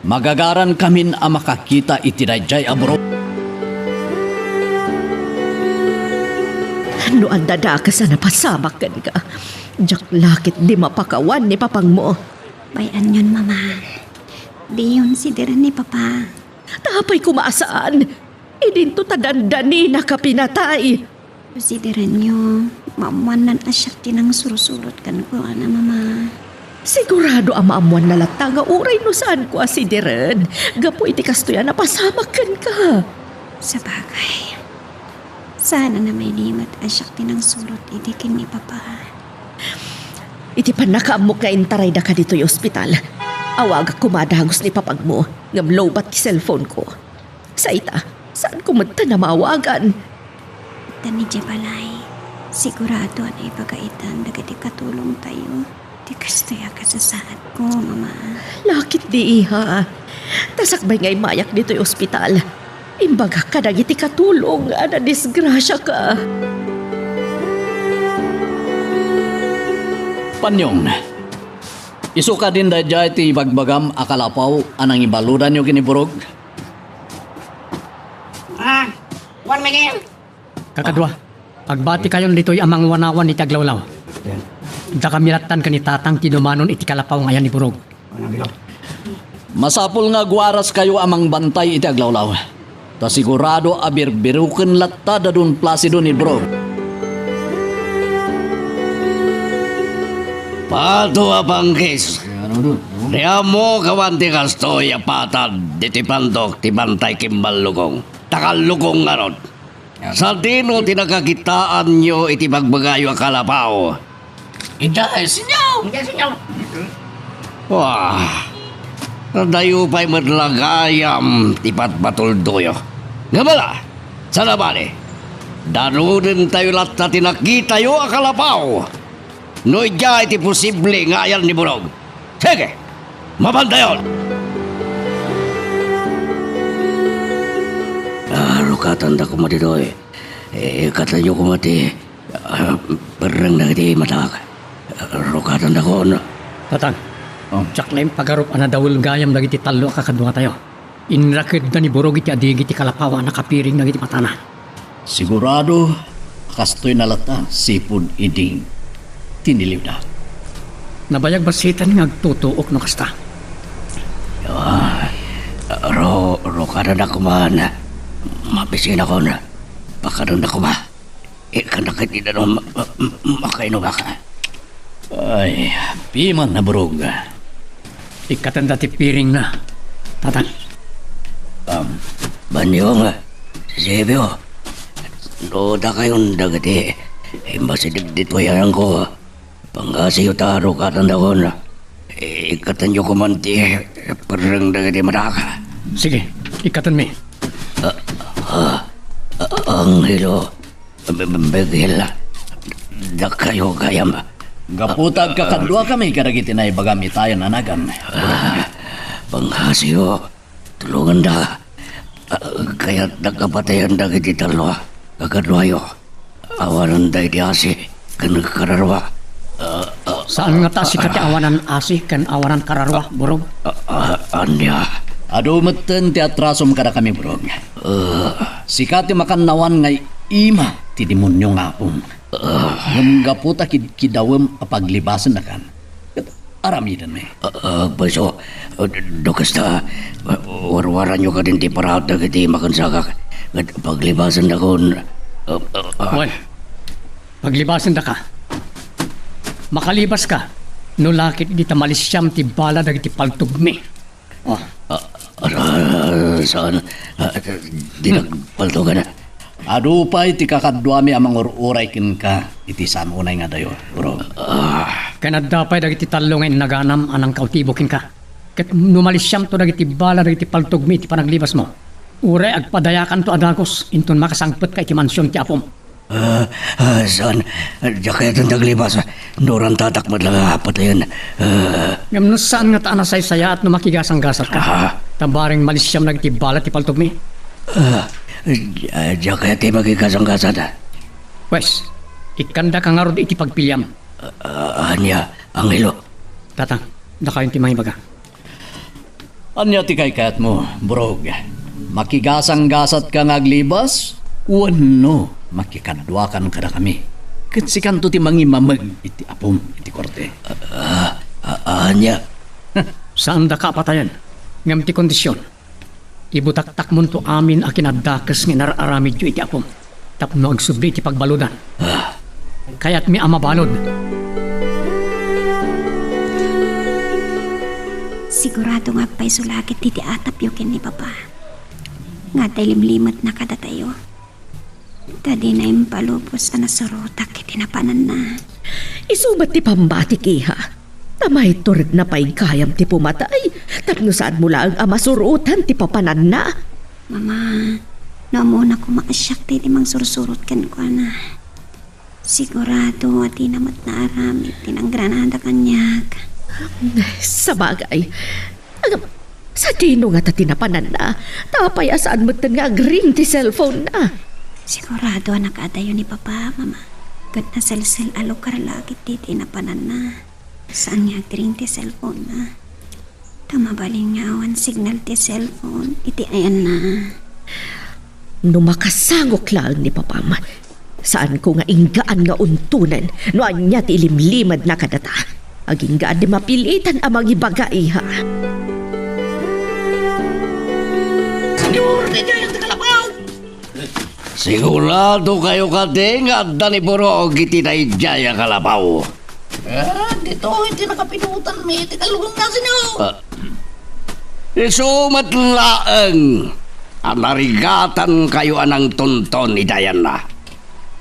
Magagaran kamin ang makakita iti dayjay abro. Ano ang dada ka sa napasamak kan ka? Diyak lakit di mapakawan ni Papang mo. Bayan yun, Mama. Di yun si Diren ni Papa. Tapay kumaasaan. Idinto tadandani na kapinatay. Si Diren nyo, maamuan asyak tinang surusurot kan kuha na, Mama. Sigurado ang maamuan na lata nga uray no saan ko si Diren. Gapo iti kastoya napasamak kan ka. Sa bagay. Sana na may limat asyak tinang surot idikin ni Papa. Iti panakaamok nga intaray da ka dito yung ospital. Awag kumadagos ni Papag mo. Ngam lowbat ki cellphone ko. Sa ita, saan ko magta na maawagan? Tani Jebalay, sigurado na ipagaitan dagiti katulong tayo. Di kastoya ka sa saad ko, Mama. Lakit di iha. Tasakbay nga'y mayak dito yung ospital. Imbaga ka dagiti katulong na disgrasya ka. Panyong, isuka din dayjay ti bagbagam akalapaw anang ibaludan nyo kiniburog. Juan Miguel. Kakadwa, pagbati kayon dito'y amang wanawan iti aglawlaw. Da kamilatan ka ni tatang tinumanon iti kalapaw ngayon ni Burog. Masapul nga guaras kayo amang bantay iti aglawlaw. Ta sigurado abirbiruken latta dadun Placido ni bro. Pato abangkis. Niya mo kawanti kastoy apatad diti pandok ti bantay kimbalugong. Takalugong nga ron. Sa dino tinakakitaan nyo iti bagbagayo akalapaw. Ida sinyo. Ida sinyo. Wah, nadayo pa'y madlagayam tipat batuldoyo. Nga bala, sa nabali, danunin tayo lahat na tinakita yo akalapaw. No iya iti posible nga ayan ni Burog. Sige, mabandayon. Rukatan da kumati doy. Katayo kumati, perang na iti matak. Rukatan da ko na. Tatang, tsak na yung pagarup na dawul gayam dagiti talo kakadwa tayo. Inrakid na ni Burog iti adig iti kalapawa nakapiring dagiti matana. Sigurado, kastoy na lata, sipod iding. Tiniliw na. Nabayag basitan nga agtutuok no kasta. Rukatan da kuman. Mabisin ako na. Pakaroon na ko ba? Ikanakit ina no makainom ka. Ay, piman na Burog. Ikatanda ti piring na. Tatang, Banyong, Sebyo, no da kayon dagati. Masidig dito yan ko. Pangasiyo taro ka tandakon. Ikatan nyo kumanti. Parang dagadi madaka. Sige, ikatan mi. Anghelo. Begil. Da kayo kayam. Gaputag kakadwa kami kadagiti na ibagami tayo nanagan. Pangasiyo. Tulungan da. Kaya nagkapatayan dagiti talo. Kakadwayo. Awanan da di asi. Kanagkararwa. Saan nga ta si kati awanan asi kan awanan kararwa, Borog? Anya. Ado meten ti atrasom kada kami Borog. Sikati makan nawan ngay ima ti demonyo nga akong. Ngam gaputa kidawem apaglibasan na kan. Aramidan me. Baso, dokas ta, warwaran nyo ka din ti parahat na kiti makansakak. Paglibasan na kon. Well, paglibasan da ka. Makalibas ka. No lakit di tamalisyam ti bala dagiti paltugmi. Oh, Saan? Di nagpalto ka na. Ado pa iti kakadwami amang uray kin ka iti sanunay nga dayo, bro. kanadapay dagiti talong naganam anang kautibokin ka. Ket numalisyam to dagiti bala dagiti paltugmi ti panaglibas mo. Uray agpadayakan to adagos inton makasangpet ka iti mansyon ti apom. Saan? Diya kaya itong taglibas. Noran tatakmat lang apat na yan. Ngam no saan nga taana saya at numakigasang-gasat ka. Tabaring malisyam nagiti bala ti paltugmi. Diya kaya tayo magkikasang-gasat. Wes, ikanda ka nga rod iti pagpilyam. Anya, Anghelo. Tatang, dakayon ti mga baga. Anya ti kayat mo, Borog? Makigasang-gasat ka ngaglibas? Wano, makikadwakan ka na kami. Katsikan to ti mangimamag iti apom, iti korte. Anya. Saan da ka patayan? Ngam ti kondisyon. Ibutaktak mo to amin a kinadakas nga nararamid yu iti apom. Tapno agsubli ti pagbaludan. Kaya't mi amabalod. Sigurado nga pa'y sulakit ti atap yukin ni Papa. Nga tayo limlimat na kada tayo. Tadi na yung palupos na nasurutak iti napanan na. Isubat ti pambatik iha. Tamay turig na pa'y kayam ti pumatay. Tapno saan mo lang ang masurutan ti papanan na. Mama, naamuna ko maasyak ti mang sursurot kan ko na. Sigurado at inamat na aramit tinang granada kanyag. Sa bagay. Sa dino nga ta tinapanan na. Tapay asaan mo nga agring ti cellphone na. Sigurado nakadayo ni Papa, Mama. Kat na sel alokar lagi ti tinapanan na. Saan nga agring ti cellphone na. Tamabaling nga awan signal ti cellphone. Iti ayan na. Numakasangok lang ni Papa Ma. Saan ko nga inggaan nga untunan no anya ti ilimlimad na kadata. Aging gaan di mapilitan amang ibaga iha. Senyor, dito yung takalapaw! Sigurado kayo kating at ni Borog iti na ijaya kalabaw. Dito, hindi nakapinutan may tikalungan na sinyo. Isumat laeng ang narigatan kayo anang tonton ni Dayan na.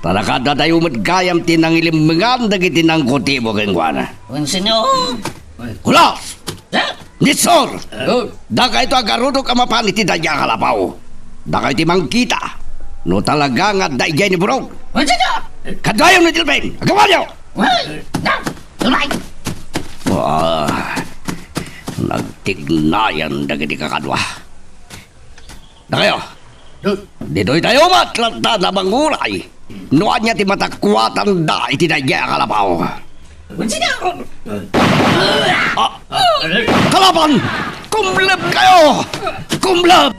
Talakada tayo matgayam tinang ilimbangan dagiti ng kutibo kengwana. Ang senyor! Kulas! Nitsor! Daka ito agarudok amapan iti Daya kalabaw. Daka iti mangkita. No talaga nga Daya ni Borog. Ang senyor! Kadayon ni Dilben! Agawa niyo! Tunay! Nagtignayan dagiti kakadwa. Na kayo, dito'y tayo matlanta na mangulay. Noan niya ti matakwatan da iti Daya kalabaw. Ang senyor! Kalaban! Kumlab kayo! Kumlab!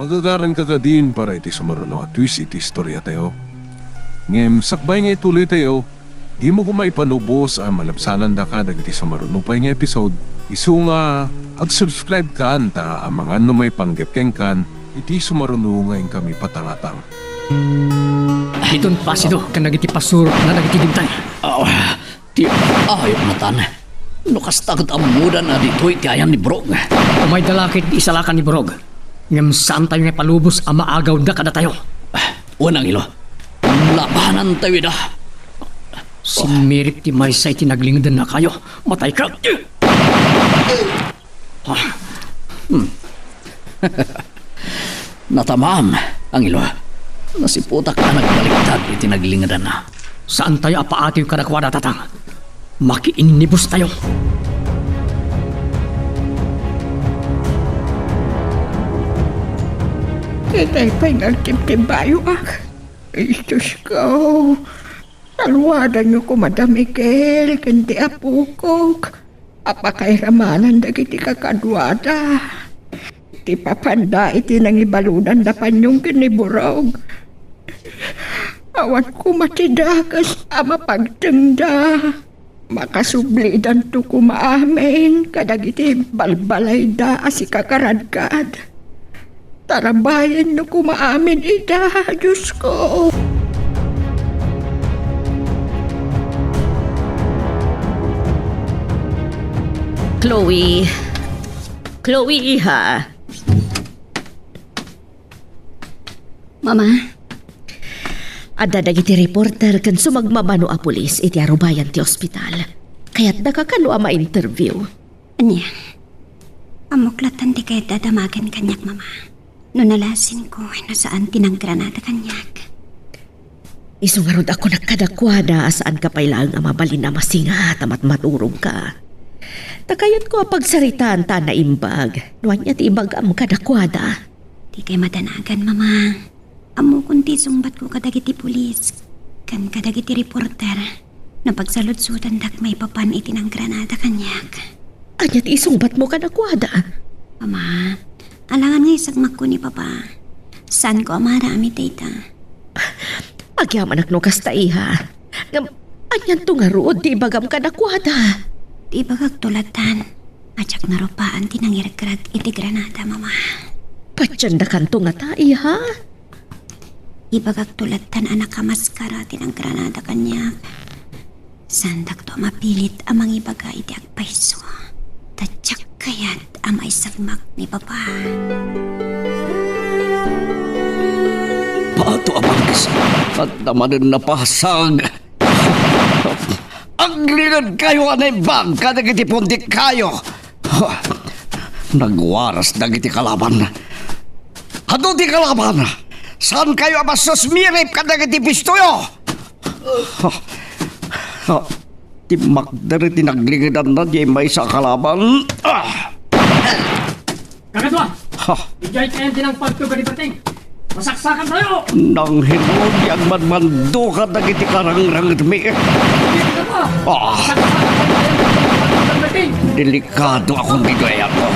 Magagaran ka din para iti sumaruno at twist iti istorya tayo. Ngem, sakbay nga ituloy tayo, di mo kumaipanubos ang malapsanan da ka dagiti sumaruno pa nga episode. Isu nga, ag-subscribe ka anta ang mga may panggapkeng kan, iti sumaruno ngayon kami patangatang. Iton pasido kan nagiti pasurot na nagiti dintay. Ti ayok matan. Nukas takot amudan na dito iti ayan ni Borog. Umay dalakit isalakan ni Borog. Ngam saan tayo nga palubos ang maagaw da kada tayo. Unang ilo, labanan tayo da. Si Mirik ti Maysay tinaglingdan na kayo. Matay ka. Natamam, ang ilo. Nasiputak na nagbaliktad itinaglingadan na. Saan tayo apaati yung kadakwada tatang? Makiinibos tayo. Kita'y pa'y nagtimtimbayo ak. Diyos ko. Salwadan niyo ko, Madam Miguel, kundi apukok. Apakay ramanan dagiti kakadwada. Iti papanda iti nang ibalunan na panyong kiniburog. Awan ko matidakas ama pagtengda. Makasublidan to kumaamin kadagiti balbalay da asi kakaradkad. Tarabayan no kumaamin ida, Diyos ko. Chloe. Chloe, ha? Mama, Ada dagiti reporter kan sumagmamano a pulis iti arubayan ti ospital. Kaya't nakakano a ma-interview. anya? Amuklatan di kayo dadamagan kanyak, Mama. No nalasin ko, nasaan tinang granada kanyak. Isungarod ako nakadakwada saan ka pailang ang mabalin na masingat at maturong ka. Takayot ko pagsaritaan ta na imbag. Nuwan niya ti imbag am kadakwada. Di kay madanagan, Mama. Amo kunti sumbat ko kadagiti pulis. Kan kadagiti reporter. Napagsaludsutan dak may papan iti ng granada kanyak. Anyat isungbat mo kadakwada. Mama, alangan nga isagmak ko ni Papa. Saan ko amarami, tita? Agyaman ak no kasta iha. Anyan tungarood di bagam kadakwada. Di bagag tulatan. Atsak narupaan tinangirgrag iti granada, Mama. Patsanda kanto nga ta iha. Ibagag tulatan anak kamaskara tinang granada kanyak. Sandak to mapilit amang ibaga iti agpaiso. Tatsak kayat amay sagmak ni Papa. Pato abangkis at naman na pasag. Ang lingad kayo anay bang kadagiti puntik kayo. Nagwaras dagiti kalaban. Hado ti kalaban. Saan kayo abasos mirip kadagiti pistoyo? Ti magdari tinaglingidan na di may sa kalaban. Kagatwa! Ijay kayo din ang pagtuga di pating. Masaksakan tayo! Nang hinod yang manmando ka dagiti karangrang mi. Delikado akong bigay ako.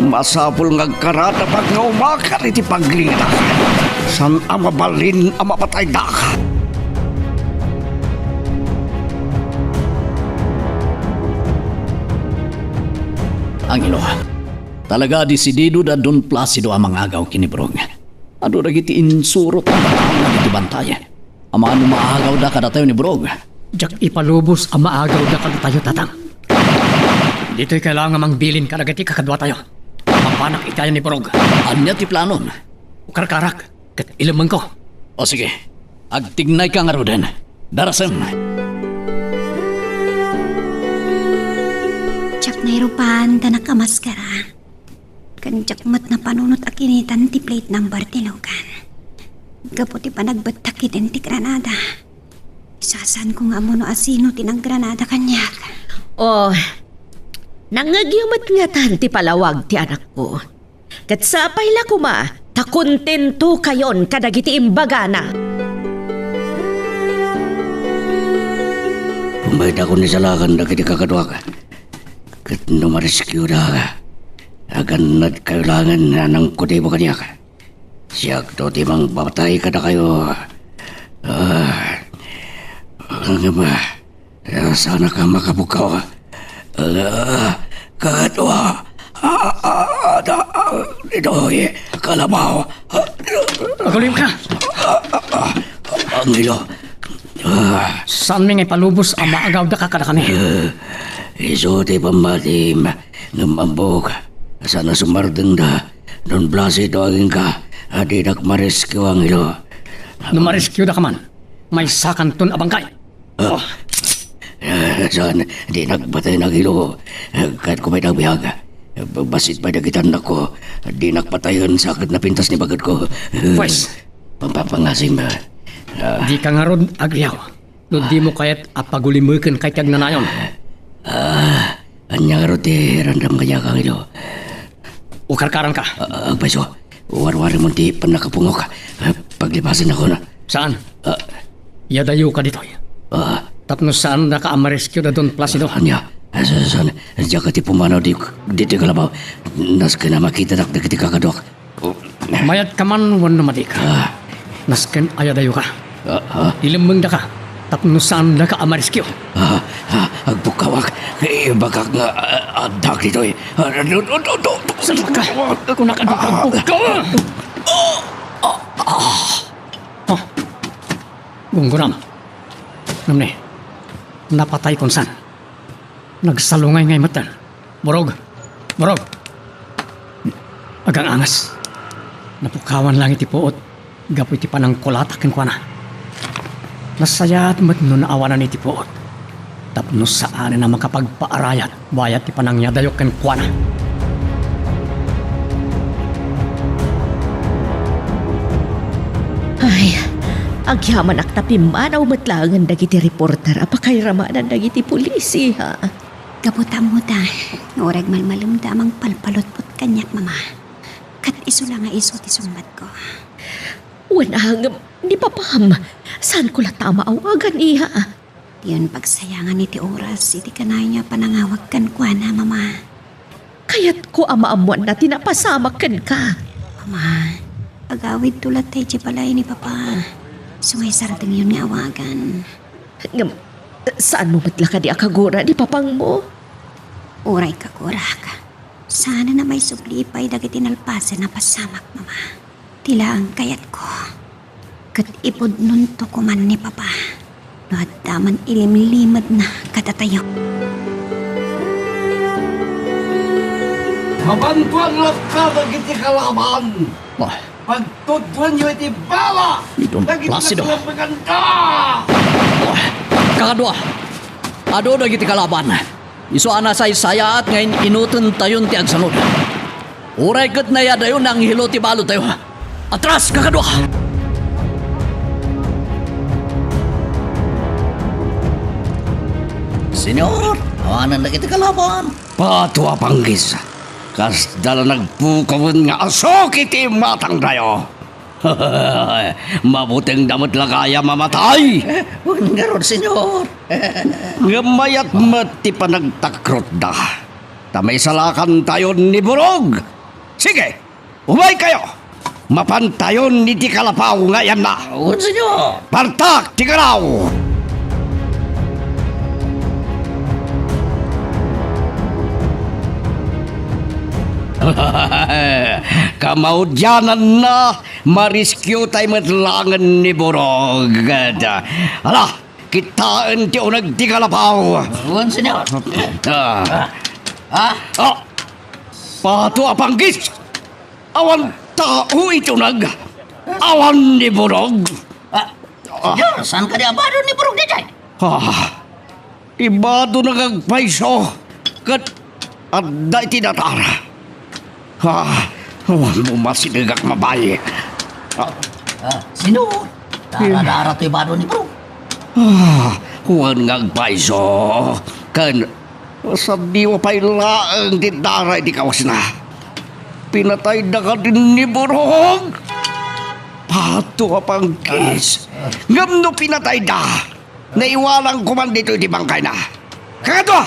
Masapul ngagkarata pag naumakar iti paglingda. San amabalin amapatay da ka. Ang ilo, talaga desidido da Don Placido ang mga agaw kinibrong. Ano dagiti insurot ang matao na dito bantayan. Ang mga maagaw da kada tayo ni Brog. Jak ipalubos ang maagaw da kada tayo tatang. Dito'y kailangan mang bilin kadagiti kakadwa tayo. Mapanak itayan ni Brog. Anya ti planon? Karkarak, kat ilamang ko. O sige, agtignay ka nga roden. Darasem. Tsak nairupan da nakamaskara. Kanjak mat na panunot akinitan ti plate number tilogan. Gaputi pa nagbatak iten ti granada. Isasan ko nga mo no asino tinang granada kanyak. Oh, nangagyamat nga tan ti palawag ti anak ko. Kat sapay la kuma, takontento kayon kadagiti imbagana. Pumayda ko ni salakan dagiti kakadwa ka. Kat numariskyo da ka. Agan nat kailangan na ng kutibo kanya ka. Siyak to timang papatay ka na kayo. Ang ba, sana ka makabukaw. Katwa, ito'y kalabaw. Magalim ka! Ang ilo. Saan may palubos ang maagaw da kakadakani? Iso ti pamatim ng mambok. Sana sumardeng da Don Placido aging ka. Adi nagmarescue ang ilo. Numarescue da ka man. May sakan ton abangkay. Saan, di nagbatay ng ilo. Kahit ko may nagbihag. Basit pa nagitan ako. Di nagpatayon sa akit na pintas ni bagad ko. Pwes, Pampapangasim. di ka nga ron agriyaw. No di mo kaya't apagulimukin kay tiyag na nayon. Anya nga ti randam kanya kang ilo. Ukarkaran ka. Agpaiso, war-wari mo di panakapungok. Paglipasin ako na. Saan? Yadayo ka dito. Tapno saan naka-amarescue na Don Placido? Anya, saan, diya ka ti pumanaw di kalabaw. Nas ka na makita na kiti kakadok. Mayat ka man wan na madik. Nasken ayadayo ka. Ilimeng da ka. Tapno saan naka-amarescue? Agbukawak, bakak nga adak dito eh. Saan ka? Kung nakadukang ka! Gungguram. Namni, napatay kung saan. Nagsalungay ngay matan. Borog. Agang angas. Napukawan lang iti puot. Gapo iti panang kulatakin ko na. Nasayat mat no naawanan iti puot. Tapno saan na makapagpaarayat. Bayat ti panang yadayok ken kuana. Ay, agyaman ak tapimanaw matlangan dagiti reporter apakay ramanan dagiti polisi ha. Kaputam mo ta. Orag malmalumdamang palpalotpot kanyak, mama. Kat iso lang nga iso ti sumbat ko. Wanang, di pa pam. Saan ko la tama awagan iha? Yun pagsayangan iti oras, iti kanay niya panangawag kan kwa na, mama. Kaya't ko amaamuan na tinapasamakan ka. Mama, agawid tulat tayo di palay ni papa. Sungay sarating yun nga awagan. Ngam, saan mo matla ka di akagura di papang mo? Uray ka, kurak. Sana na may sublipay dagiti nalpasan na pasamak, mama. Tila ang kayat ko. Kat ipod nun to kuman ni papa. No at daman ilimlimad na katatayo. Mabantuan lang ka nagiti kalaban. Pagtutuan nyo iti bala. Don Placido. Maganda. Kakadwa. Ado dagiti kalaban. Isu ana say-sayat ngayon inutun tayon ti agsanod. Uray kat na yadayon ang hilo ti balo tayo. Atras, kakadwa! Senyor, awanan na kita kalaban. Patua panggis. Kas dala nagpukawan nga asok iti matang dayo. Mabuting damot lagaya mamatay. Ngaron, senyor. Gamayat mati pa nagtakrot da. Tamay salakan tayo ni Burog. Sige, umay kayo. Mapantayon ni Tikalapaw ngayon na. Oo, senyor. Partak, Tikalaw. Kamaudyanan na mariskyo tayo matlangan ni Borog. Ala, kitaan ti unag ti Kalapaw. Buwan, senyor. Pato apanggis. Awan tao ito nag. Awan ni Borog. Senyor, saan ka di abado ni Burog di jay? Ibado nagagpaiso. Kat adda iti datara. Awan mo masinigak mabayi. Senyor, dara-dara to ibado ni Burog. Huwag ngagpaiso. Kan, sabi mo pa'y laang di dara iti kawas na. Pinatay na ka din ni Burog. Pato apang kis. Ngam no pinatay na. Naiwalang kuman dito iti bangkay na. Kagato!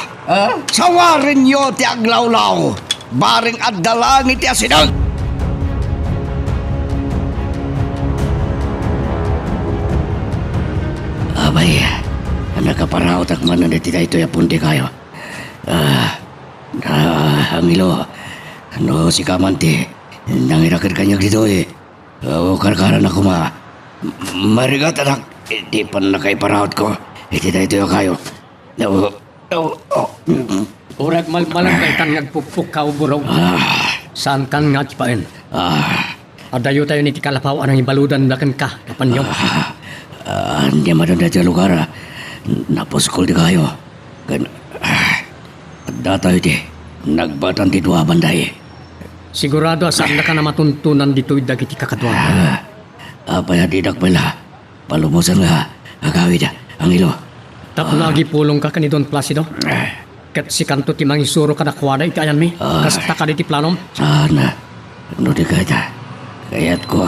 Sawarin nyo ti aglawlaw. Baring addalang iti asinag. Abay, nagkaparaot ak man na tita ito yapunti kayo. Ang ilo, ano si Kamanti, nangirakit kanyag dito eh. Karkaran ako marigat anak, di pa na kay paraot ko. Tita ito yung kayo. Urag malmalang kay kan nagpupukaw burog. Saan kan nga tipain? Adayo tayo ni tikalapaw anang ibaludan dakan ka, kapanyo. Hindi madanda sa lugar. Naposkol di kayo. Kan, datayo di. Nagbatan ti dua banday. Sigurado saan na ka na matuntunan dito'y dagiti kakadwa. Apa ya didak pala. Palumusan nga. Agawid ang ilo. Tapos lagi pulong ka kanidon Placido. Kat si kanto ti mangisuro ka nakwada iti ayan mi. Kasta ka di ti planom. Sana. No di kaya. Kaya't ko.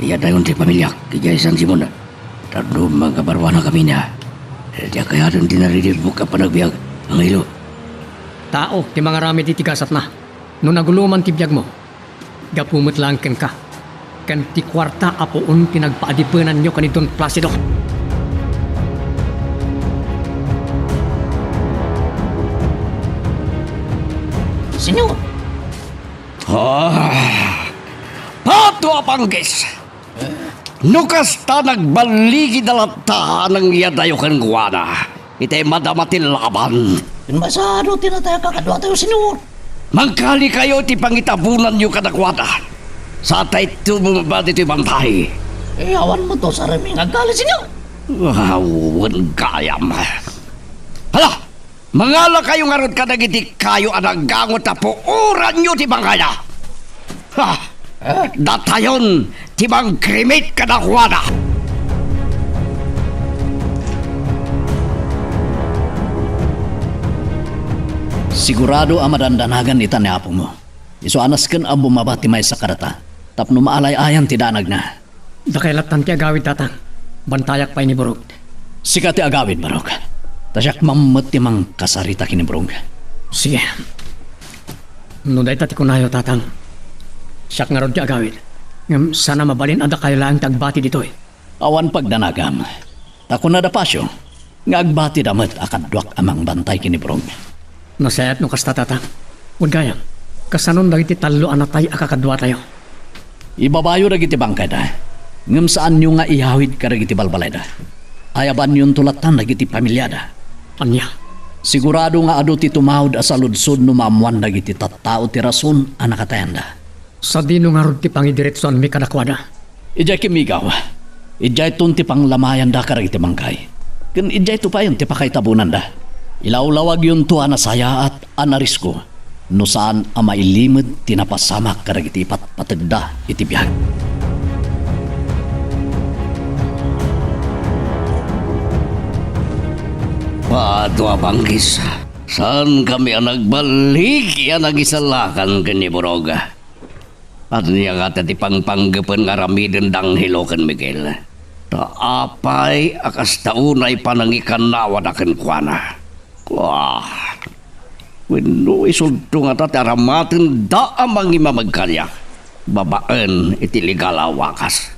Iya dayon ti pamilyak. Kijay San Simon. Tado magabarwana kami niya. Diya kaya rin dinaridir buka panagbiag ang ilo. Tao, ti mga rami ti tigasat na. No naguluman ti biyag mo. Gapumot lang ken ka. Ken ti kwarta apoon pinagpaadipanan nyo kanidon Placido. Senyor, Pato apanggis! Nukas ta nagbaligi dalata ng yadayo kan guwana. Itay madamatin laban. pinmasado tinataya kakadwa tayo, senyor. Mangkali kayo ti pangitabunan nyo kadakwada. Sa tay tumabad ito'y bantay. Awan mo to sa remi nga gali, senyor. Wawan kayam. Hala! Mangala kayo nga ron kadagiti kayo anagangot na puuran nyo ti bangkaya. Ha! Datayon, ti bang krimit kadakwada. Sigurado ang madandanagan ita ni apo mo. Iso anas kan ang bumabati may sa karata. Tapno maalay-ayan ti danag na. Dakailatan ti agawid tatang. Bantayak pa ni Burog. Sikat ti agawid, Barok. Tasyak mamot ti mang kasarita kinibrong. Sige. No dahi tati kunayo tatang. Siyak nga ron ti agawid. Ngam sana mabalin ada kayo lang tagbati dito eh. Awan pagdanagam. Tako na da pasyo. Nga agbati damat akadwak amang bantay kinibrong. Nasayat no kasta tatang. Huwag kaya. Kasanon dagiti talo anatay akakadwa tayo. Ibabayo dagiti bangkay da. Ngam saan nyo nga ihawid ka dagiti balbalay da. Ayaban yung tulatan dagiti pamilyada. Anya. Sigurado nga ado ti tumawd asaludsod no mamuan dagiti tattao ti rason anakatayanda. Sa dino nga ron ti pangidiretson mi kadakwada. Ijay kimigaw. Ijay tun ti panglamayan da karag iti bangkay. Kun ijay to pa yun ti pakaytabunan da. Ilawlawag yun to anasaya at anarisko. No saan ama ilimod tinapasamak karag iti patagda iti biyag. Pato apanggis. Saan kami ang nagbalik yan nagisalakan kani Boroga? At niya nga tati pangpanggapan nga ramidin dang hilokan Miguel. Taapay akas taunay panangikan nawa na kenkwana. Wah, wino isulto nga tati aramatin da amang imamagkalya. Babaan iti ligala wakas.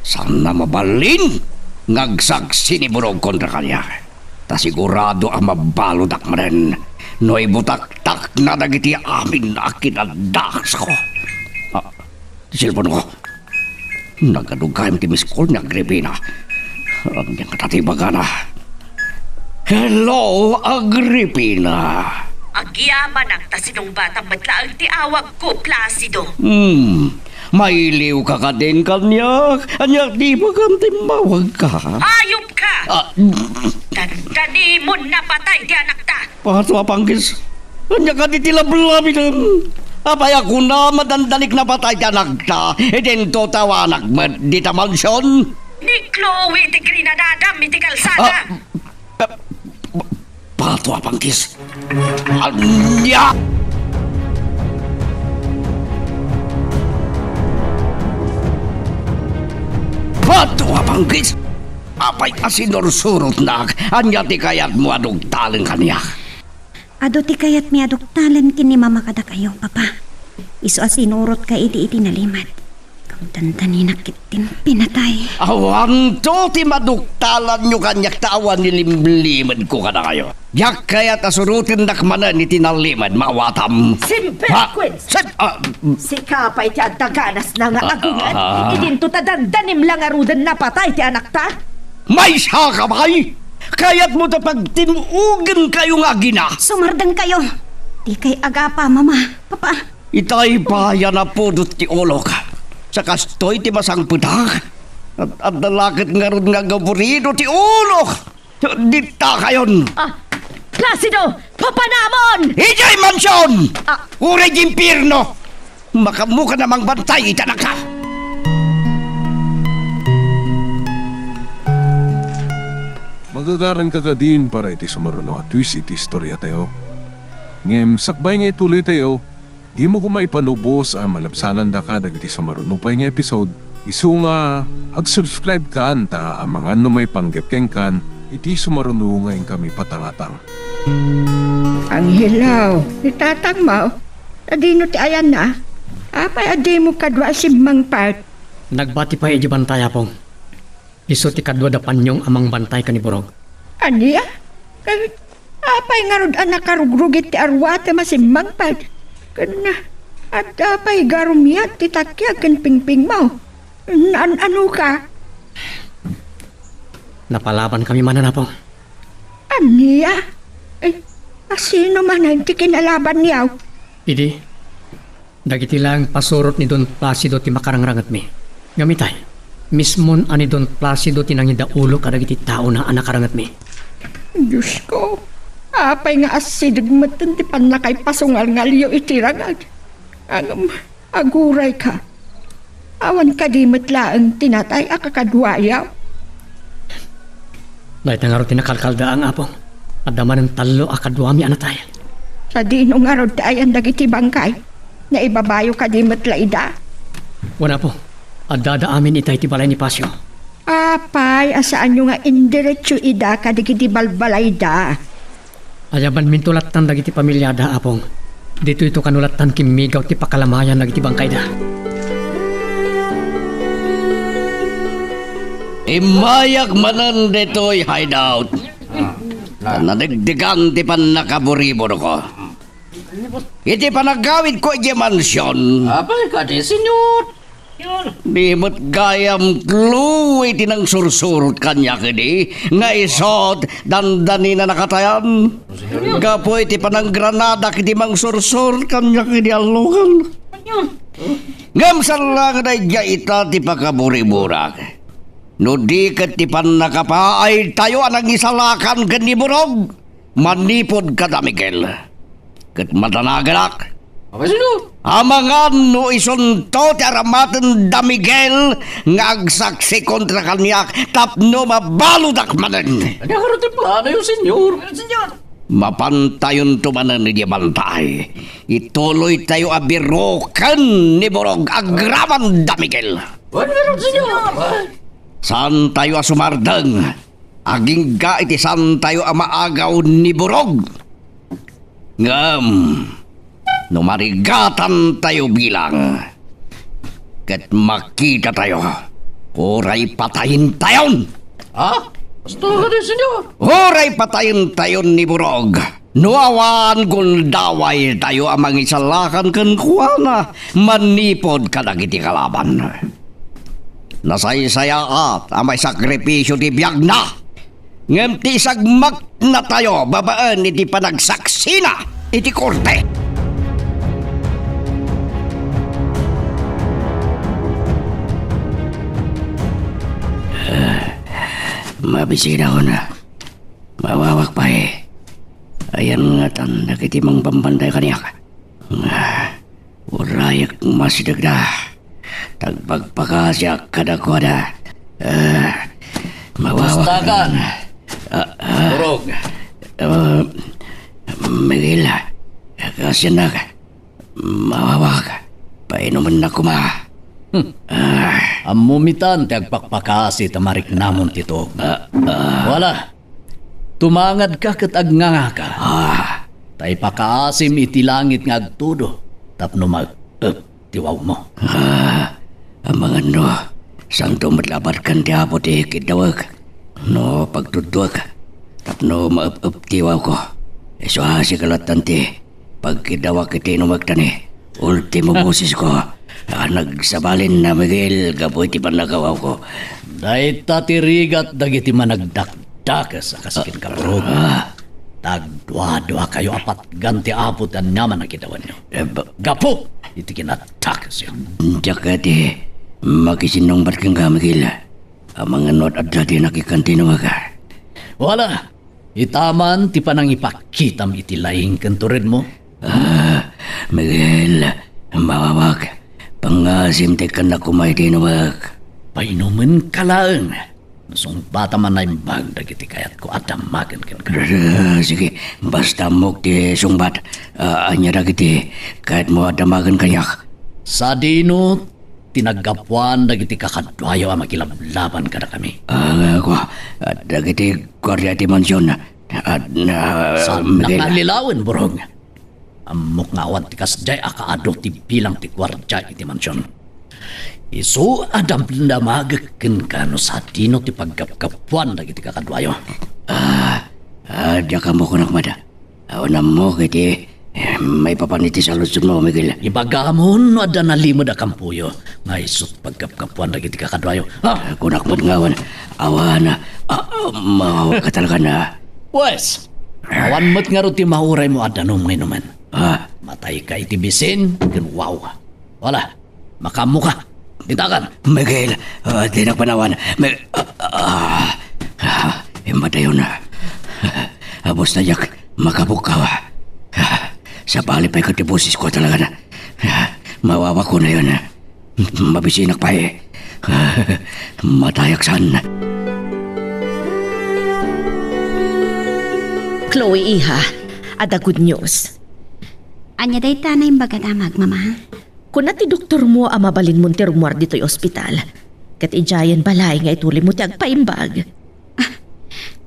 Sana mabalin ngagsaksi ni Borog kontra kalya. Ta sigurado ang mabaludak mo rin. No ibutak-tak na dagiti amin na kinadaks ko. Silpon ko. Nagadugayam ti Miss Call ni Agripina. Ang niyang katatibaga na. Hello, Agripina. Agyaman ang tasinong batang madlaang ti awag ko, Placido. Mailiw ka ka din kanyak. Anyak di ba kanti mawag ka? Ayop ka! Dandani mo na patay di anak ta. Pato apanggis. Anyak ka di tilablabi ng. Apay ako na madandanik na patay ka nagta. E din to tawanak mo di ta mansyon. Ni Chloe ti Grinadada mi ti kalsada. Pato apanggis. Anya! Pato apanggis. Apay asinursurot na. Anya ti kayat mo adog taleng kaniya. Ado ti kayat mi aduktalan kini mama kada kayo, papa. Iso asinurot ka iti nalimad. Kamtantan nakitin pinatay. Awan to ti maduktalan nyo kanyak tawan nilimlimad ko ka na kayo. Yak kaya tasurutin nakmanan ni tinalimad maawatam. Simperquins! Si Kapay ti adaganas na nga agungan. Idinto ta dandanim lang arudan na patay ti anak ta. May sakabay! Kaya't mo ta pagtinugan kayo nga gina. Sumardang kayo. Di kay agapa, mama, papa. Itay bayan na po dut ti ulok. Sa kastoy ti masang pedag. At dalakit nga ron nga gaburido ti ulok. Dita kayon. Placido! Papanamon! Ijay mansyon! Uray jimpirno! Makamuka namang bantay, itanak ka! Magagaran ka din para iti sumaruno at twist iti istorya tayo. Ngem, sakbay nga ituloy tayo, di mo kumaipanubos ang malapsanan da ka dagiti sumaruno pa nga episode. Isu nga, ag-subscribe ka anta ang mga ano may panggepkeng kan, iti sumaruno ngayon kami patangatang. Ang hilaw, itatang mo. Adino ti ayan na. Apay adi mo kadwa si Mang Part. Nagbati pa iji bantay apong. Iso ti kadwa da panyong amang bantay kaniborog. Aniya? Apay nga rod anak karugrugit ti arwate masimmang Part. Kana, at apay garumiyat ti takya ken pingping mo. Ano ka? Napalaban kami mananapong. Aniya? Sino man ang ti kinalaban niyaw? Idi, dagiti lang pasurot ni Don Placido ti makarangrangat mi. Gamitay, mismon ani Don Placido ti nangida ulo kadagiti tao na anakarangat mi. Diyos ko, apay nga asidag matan ti panakay pasungal nga liyo itiragad. Aguray ka. Awan ka di matlaang tinatay akakadwayaw. Dahit nga ro tinakalkalda ang apong. At daman ng talo akadwami anatay. Sa di nung nga rod tayan dagiti bangkay, na ibabayo ka di matlaida. Wala po, at dadaamin itay ti balay ni Pasyo. Apay, asaan nyo nga indiretso ida ka dagiti balbalay da. Ayaban mintulatan dagiti pamilyada apong. Dito ito kanulatan kimigaw ti pakalamayan dagiti bangkay da. Imayak manan deto'y hideout. Nadigdigan ti pan nakaburibor ko. Iti panagawid ko iti mansyon. Abay ka di, senyor. Di mo't gayam clue iti nang sursurot kanya kini. Nga isot, dandani na nakatayan. Gapo iti panang granada kiti mang sursur kanya kini alugan. Ngamsal lang na ita ti pakaburiburak. No di kat ti pan nakapaay tayo anang isalakan gani burog. Manipod ka da Miguel. Kat matanagarak. Abay, senyor. Amangan no isunto ti aramatan da Miguel ngagsaksi kontra kanyak tapno mabaludak manen. Kanya ka rin plano yung senyor. Senyor. Mapantayon tumanan ni di bantay. Ituloy tayo abirokan ni Borog agraman da Miguel. Ano meron, senyor? Saan tayo asumardang? Aging ga iti saan tayo amaagaw ni Borog. Ngam, numarigatan tayo bilang. Kat makita tayo, oray patayin tayon. Ha? Basta ka din, senyor. Oray patayin tayon ni Borog. Nuawan guldaway tayo amang isalakan kan kuwana. Manipod ka iti kalaban. Nasaysaya at amay sakripisyo di biyag na. Ngem ti sagmak na tayo babaan iti panagsaksina iti korte. Mabisina ko na. Mawawak pa eh. Ayan nga tanda kiti mang pambanday kaniyak. Urayak masidag na. Tagpagpakasya kadakwada. Mawawak. Bastakan. Borog. Miguel, kasya na ka. Mawawak. Painuman na kuma. Amumitan ti agpakpakasi tamarik namon tito. Wala. Tumangad ka kat agnganga ka. Tay pakaasim iti langit nga agtudo. Tapno tiwaw mo. Ang mga no, santo matlabat kan ti apo ti kidawag. No, pagtudwag. Tapno maap-up tiwaw ko. Eso hasi kalatan ti. Pagkidawag iti numagtani. Ultimo boses ko. Nagsabalin na Miguel, gaboy ti panagawaw ko. Dahit tatirigat dagiti managdakdak sa kasikin ka, Borog. Tagdwa-dwa kayo apat ganti apot ang naman ang kitawan nyo. Gapo! Iti kinatak siya. Tsaka di, makisinong ba't kang gamagila? Ang mga not at dati nakikantino ka. Wala. Itaman ti panang ipakitam iti laing kanturin mo. Miguel, mawawag. Pangasim te ka na kumay tinawag. Painuman ka lang. Nasong bata man na imbag dagiti kayat ko at damagan kan ka. Sige, basta mok ti sungbat. Anya dagiti, kahit mo at damagan kayak. Sa dino, tinagapuan dagiti kakadwayo ang makilablaban ka na kami. Ako, at dagiti korya ti mansyon. At Saan Miguel. nakalilawin, burong? Amok nga awan ti kasjay akaado ti bilang ti kwartya iti mansyon. Isu adam damagaken ka no sa dino ti pagkapkapuan dagiti kakadwayo. Diya ka mo ko nakmada. Awan mo kiti, may papaniti sa lusod mo, Miguel. Ibagamon no ada nalimod a kampuyo. Nga isut pagkapkapuan dagiti kakadwayo. Ha? Kunak mo ngawan, awan na, mahawa ka talaga na. Wes, awan mo't nga ro ti mahuray mo ada nung naman. Matay ka iti bisin, ken wow. Wala, makamu ka. Ditakan. Miguel, di nagpanawan. Matayo na. Abos na yak, makabukaw. Sa palipay katipusis ko talaga na. Mawawa ko na yun. Mabisinak pa eh. Matayak saan. Chloe, iha, ada good news. Anya day tanay bagadamag, mama. Kung ti doktor mo ang mabalin mo ti rumor dito'y ospital, kat ijayan balay nga ituli mo ti agpaimbag.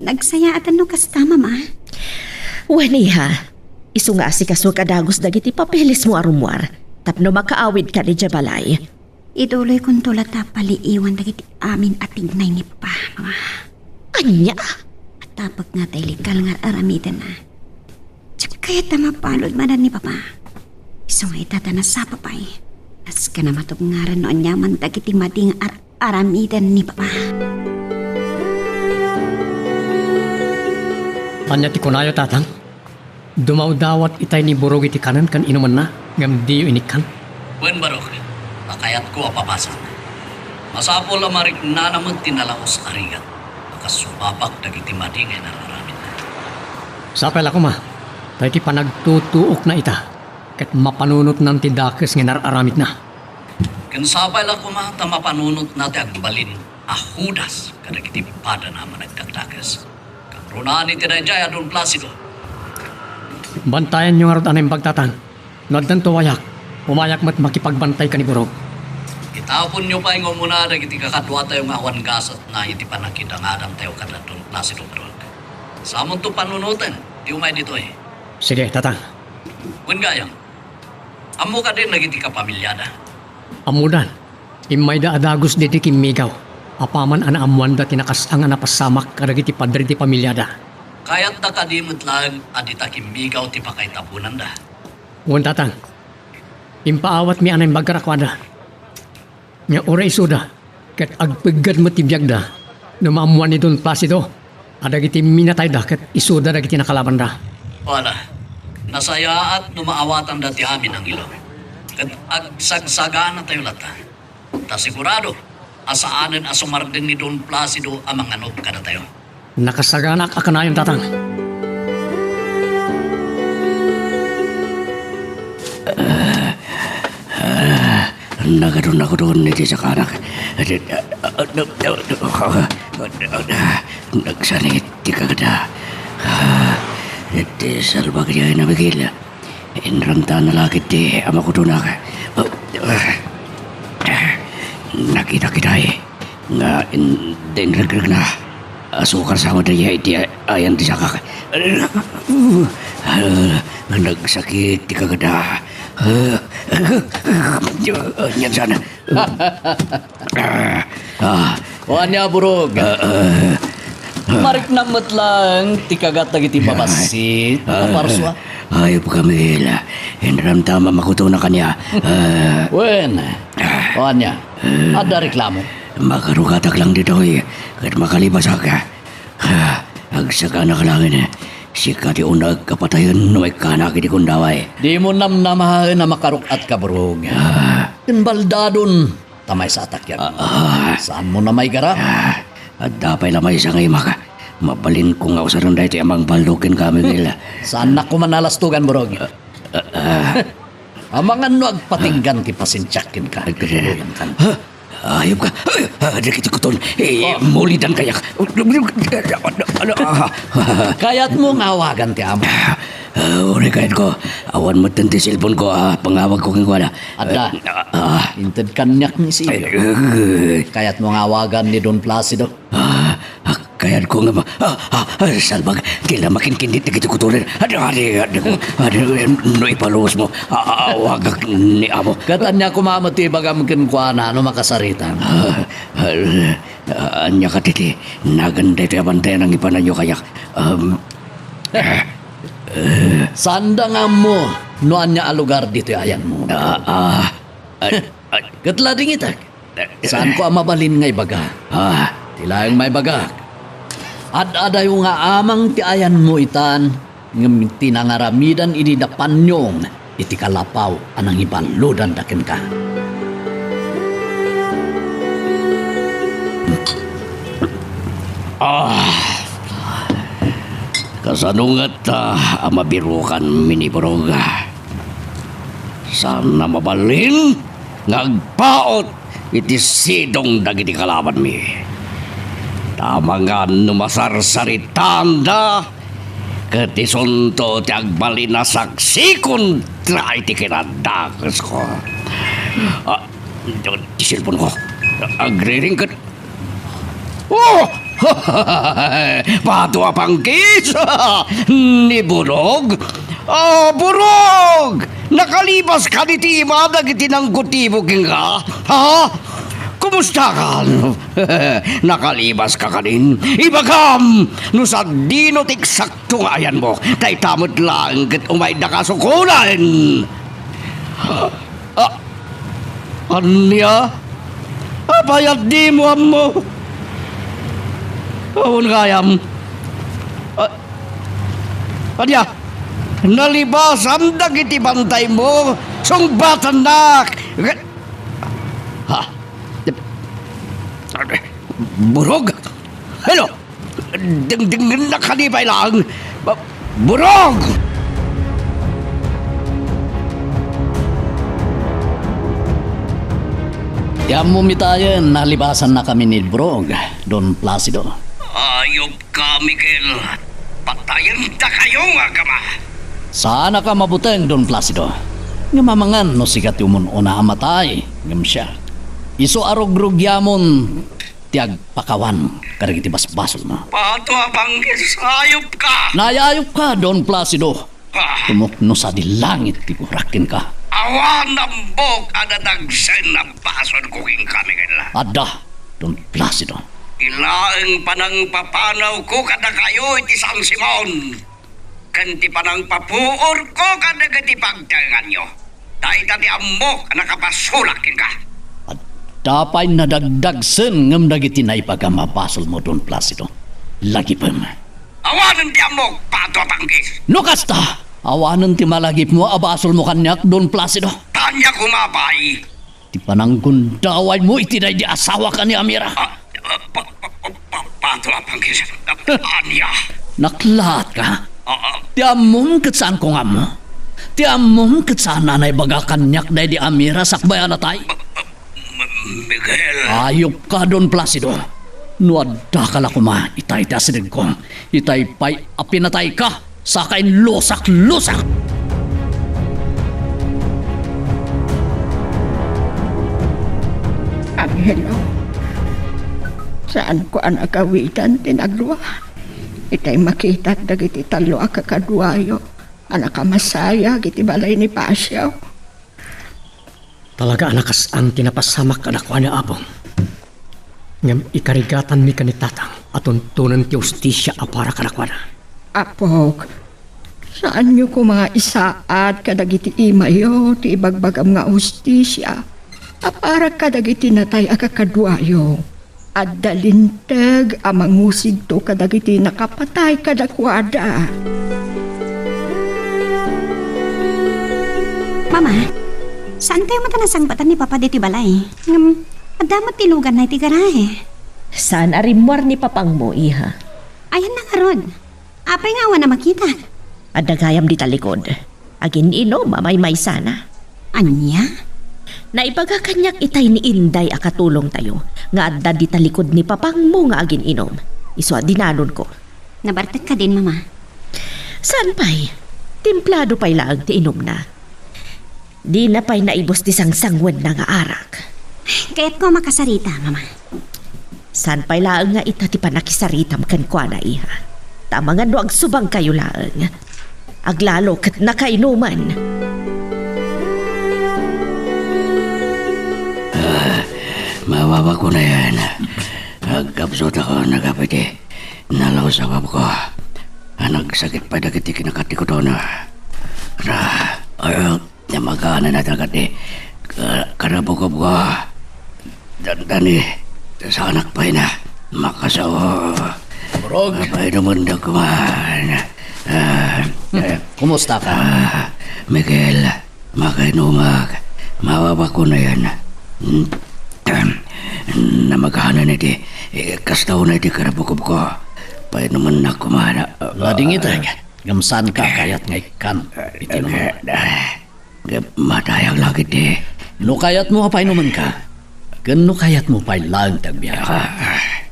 Nagsaya atan no kasta, mama. Wen, iha, isu nga si kaso kadagos dagiti papeles mo a rumor, tapno makaawid ka ni balay. Ituloy kong tulad paliiwan dagiti amin at tignay ni papa, mama. Anya? At tapag nga tayo legal nga aramidan na. Tsaka kaya tamapalod manan ni papa. Iso nga itatana sa papay. As ka na matubngaran noon yaman dagiti mading aramidan ni papa. Anya ti kunayo tatang. Dumaw-dawat itay ni burog iti kanan kan inuman na. Ngam diyo inikan. Wen barok, nakayat ko apapasok. Masapol ang marik na naman tinalaos arigat. Nakasubapak dagiti madingay na raramit na. Sapel ako ma. Tayo ti panagtutuok na ita. Kat mapanunot ng tidakes nga nararamit na. Kansabay lang kumata mapanunot natin ang balin ahudas kadagiti pada naman nagdagdagas. Kagrunaan ni Tinayjay adun Placido. Bantayan nyo nga rin anay bagtatan. Nagdan to wayak. Umayak mat makipagbantay ka ni burog. Itapon nyo pa yung muna dagiti kakadwa tayo nga awan gasat na iti panakidangadang tayo kadadun Placido Brog. Samon to panunutan, di umay dito eh. Sige, tatang. Kung gayang, amo ka din nagiti kapamilyada. Amudan. Imay da adagos diti kimigaw. Apaman ana amuan da tinakasang ana pasamak kadagiti padri ti pamilyada. Kaya't da kadimot lang adita kimigaw ti pakaitapunan da. Uwan tatang. Impaawat mi anay bagkarakwada. Nga ora isuda. Kat agpagad mo tibiyag da. Numamuan ni Don Placido. Adagiti minatay da kat isuda dagiti nakalaban da. Wala, nasaya at numaawatan dati amin ang ilong. Kat agsagsagaan na tayo lata. Ta sigurado, asaanan asumardin ni Don Placido ang mga anop ka na tayo. Nakasaganak akanayon tatang. Nagadun ako doon iti sa kanak. Nagsanit ti kagada. Iti salbag niya na Miguel. Inramta na lagi ti ama ko doon ako. Nakita kita eh. Nga dinregreg na. Asukar sa ako daya iti ayan ti sakak. Nagsakit ti kagada. Yan sana. Kuhan niya, burog. Marik namot lang, tikagat na giti pabasit. Aparswa. Ayop ka, Miguel. Inramtama makuto na kanya. Wen, kuhan niya. Ada reklamo. Makarugatak lang dito eh. Kahit makalibas ka. Agsaka na kalangin eh. Sika di unag kapatayon no may kanak di kundaway. Di mo namnamahan na makarukat ka, Borog. Kinbaldadon, tamay sa atak yan. Saan mo na may gara? At dapay lamay sa ngayon maka. Mabalin ko nga usaron dahil amang baldukin kami nila. Saan na ko manalastugan, Borog? Amangan no agpatinggan ti pasintyakin ka. Luyan kan. Ayop ka. Dikit ko ton. Mulidan kayak. Kaya't mo ngawagan ti amo. Uri kahit ko. Awan mo tanti cellphone ko. Pangawag ko kang wala. Ada, inted kanyak ni si Kaya't mo ngawagan ni Don Placido. Kayat ko nga ba? Salbag, kila makinkindit na kita kutuloy. No ipaluwas mo. Awagak ni amo. Katanya ko mamati bagam kinkwana no makasaritan. Anya ka titi, naganda ito abantay ng ipananyo kayak. Sanda nga mo, no anya alugar dito ayan mo. Katlading itak. Saan ko ang mabalin ngay baga? Tilayang may baga. Ad-ada yung nga amang ti ayan mo itan, ng tinangaramidan ini dapanyong, iti kalapaw anang ibaludan dakin ka. Kasanungat amabirukan miniboroga. Sana mabalin, ngagpaot, iti sidong dagiti kalaban mi. Tama nga numasarsaritan da, katisunto ti agbalin na saksikon tra iti kinadakas ko. Ti cellphone ko, agriring kat. Oh! Pato apangkis! Ni Burog! Burog! Nakalibas ka ni Tima, dagiti ng kutibo ka? Ha? Kumusta ka? Nakalibas ka kanin? Ibagam! No sa dino tiksakto nga ayan mo, tay tamot lang kat umay na kasukulan! Anya? Apayat di mo mo? Awon kayam? Anya? Nalibas ang dagiti bantay mo, sungbatan nak! Burog? Hello? Ding nakalibay lang. Burog! Yan mo mitayan, nalibasan na kami ni Burog, Don Placido. Ayop ka, Miguel. Patayin ta kayo nga kama. Sana ka mabuteng, Don Placido. Nga mamangan no sigat yung una amatay, ngam siya. Iso arog-rog yamon, tiag pakawan, karagiti basbasol mo. Pato abanggis, ayop ka! Nayayop ka, Don Placido. Tumukno sa di langit, tiburakin ka. Awan ng bok, adatagsen na bason kuking kami kaila. Ada, Don Placido. Ilaang panang papanaw ko kada kayo iti San Simon. Kanti panang papuor ko kada gati pagdangan nyo. Dahil tati amok, nakapasulakin ka. Dapay nadagdag sen ngam dagiti na ipagamapasol mo, Don Placido. Lagi pa mo. Awanan ti amok, pato panggis. No kasta, awanan ti malagip mo, abasol mo kanyak, Don Placido. Tanya kumabay. Ti pananggundaway mo, itinay di asawa ka ni Amira. Pato panggis. Anya. Naklat ka? Ti among katsaan ko nga mo. Ti among katsaan nanay baga kanyak day di Amira sakbayan na tay. Miguel. Ayop ka, Don Placido. Nuadda ka la kuma, itay ti asinig ko. Itay pa'y apinatay ka, sakain lusak-lusak. Angelo, saan ko ang agawitan tinagluwa? Itay makita dagiti talo akakaduayo. Anak masaya, giti balay ni Pasyaw. Talaga anakas ang tinapasamak anakwa ni Abong. Ngam ikarigatan mi kanitatang at tuntunan ti ustisya apara kanakwa na. Apok, saan nyo ko mga isaat kadagiti imayo ti ibagbagam nga ustisya? Apara kadagiti natay akakaduayo. At dalintag amang musig to kadagiti nakapatay kadakwada. Mama, saan tayo matanasang batan ni Papa diti balay? Adamot tilugan na iti garahe. Saan arimwar ni papang mo, iha? Ayan na nga rod. Apay nga awan na makita. Adagayam di talikod. Agin inom, mamay sana. Anya? Naipagakanyak itay ni Inday akatulong tayo. Nga adda di talikod ni papang mo nga agin inom. Iso dinanon ko. Nabartak ka din, Mama. Saan pa'y? Timplado pa'y laang ti inom na. Di na pa'y naibos ti sangsangwan na nga arak. Kaya't ko makasarita, Mama. San pa'y laang nga itati pa nakisaritam kan kwa na iha. Tama nga no agsubang kayo laang. Aglalo kat nakainuman. Mababa ko na yan. Agkapsot ako nagapiti. Nalaw sa bab ko. Nagsakit pa dagiti kinakati ko doon. Ayaw, namagana na dagati. Karabukab ko. Dandani, sa anak pa na. Makasawa. Brog. Abay naman na kuman. Kumusta ka? Miguel, makainumag. Mababa ko na yan. Namagana na di. Kastaw na di karabukab ko. Pay naman na kumana. Lading itag. Gamsan ka kayat nga ikan. Itinom mo. Matayang lagi di. No kayat mo apay naman ka. Gano kayat mo pa'y lang tagbiyak.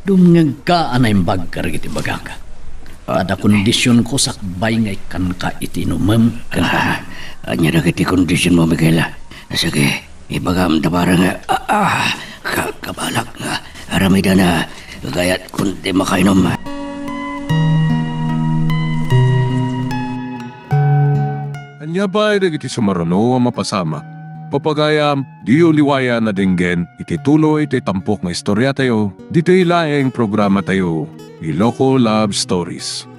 Dumngag ka anay bagkar iti baga ka. Ada kondisyon ko sakbay nga ikan ka itinumam. Anya na kiti kondisyon mo, Miguel. Sige, ibagam da parang kabalak nga. Aramida na. Gayat kundi makainom. Anya ba ay iti sumarano ang mapasama? Papagayam, di uliwaya na dinggen, iti tuloy iti tampok na istorya tayo, dito ilaeng programa tayo, Iloko Love Stories.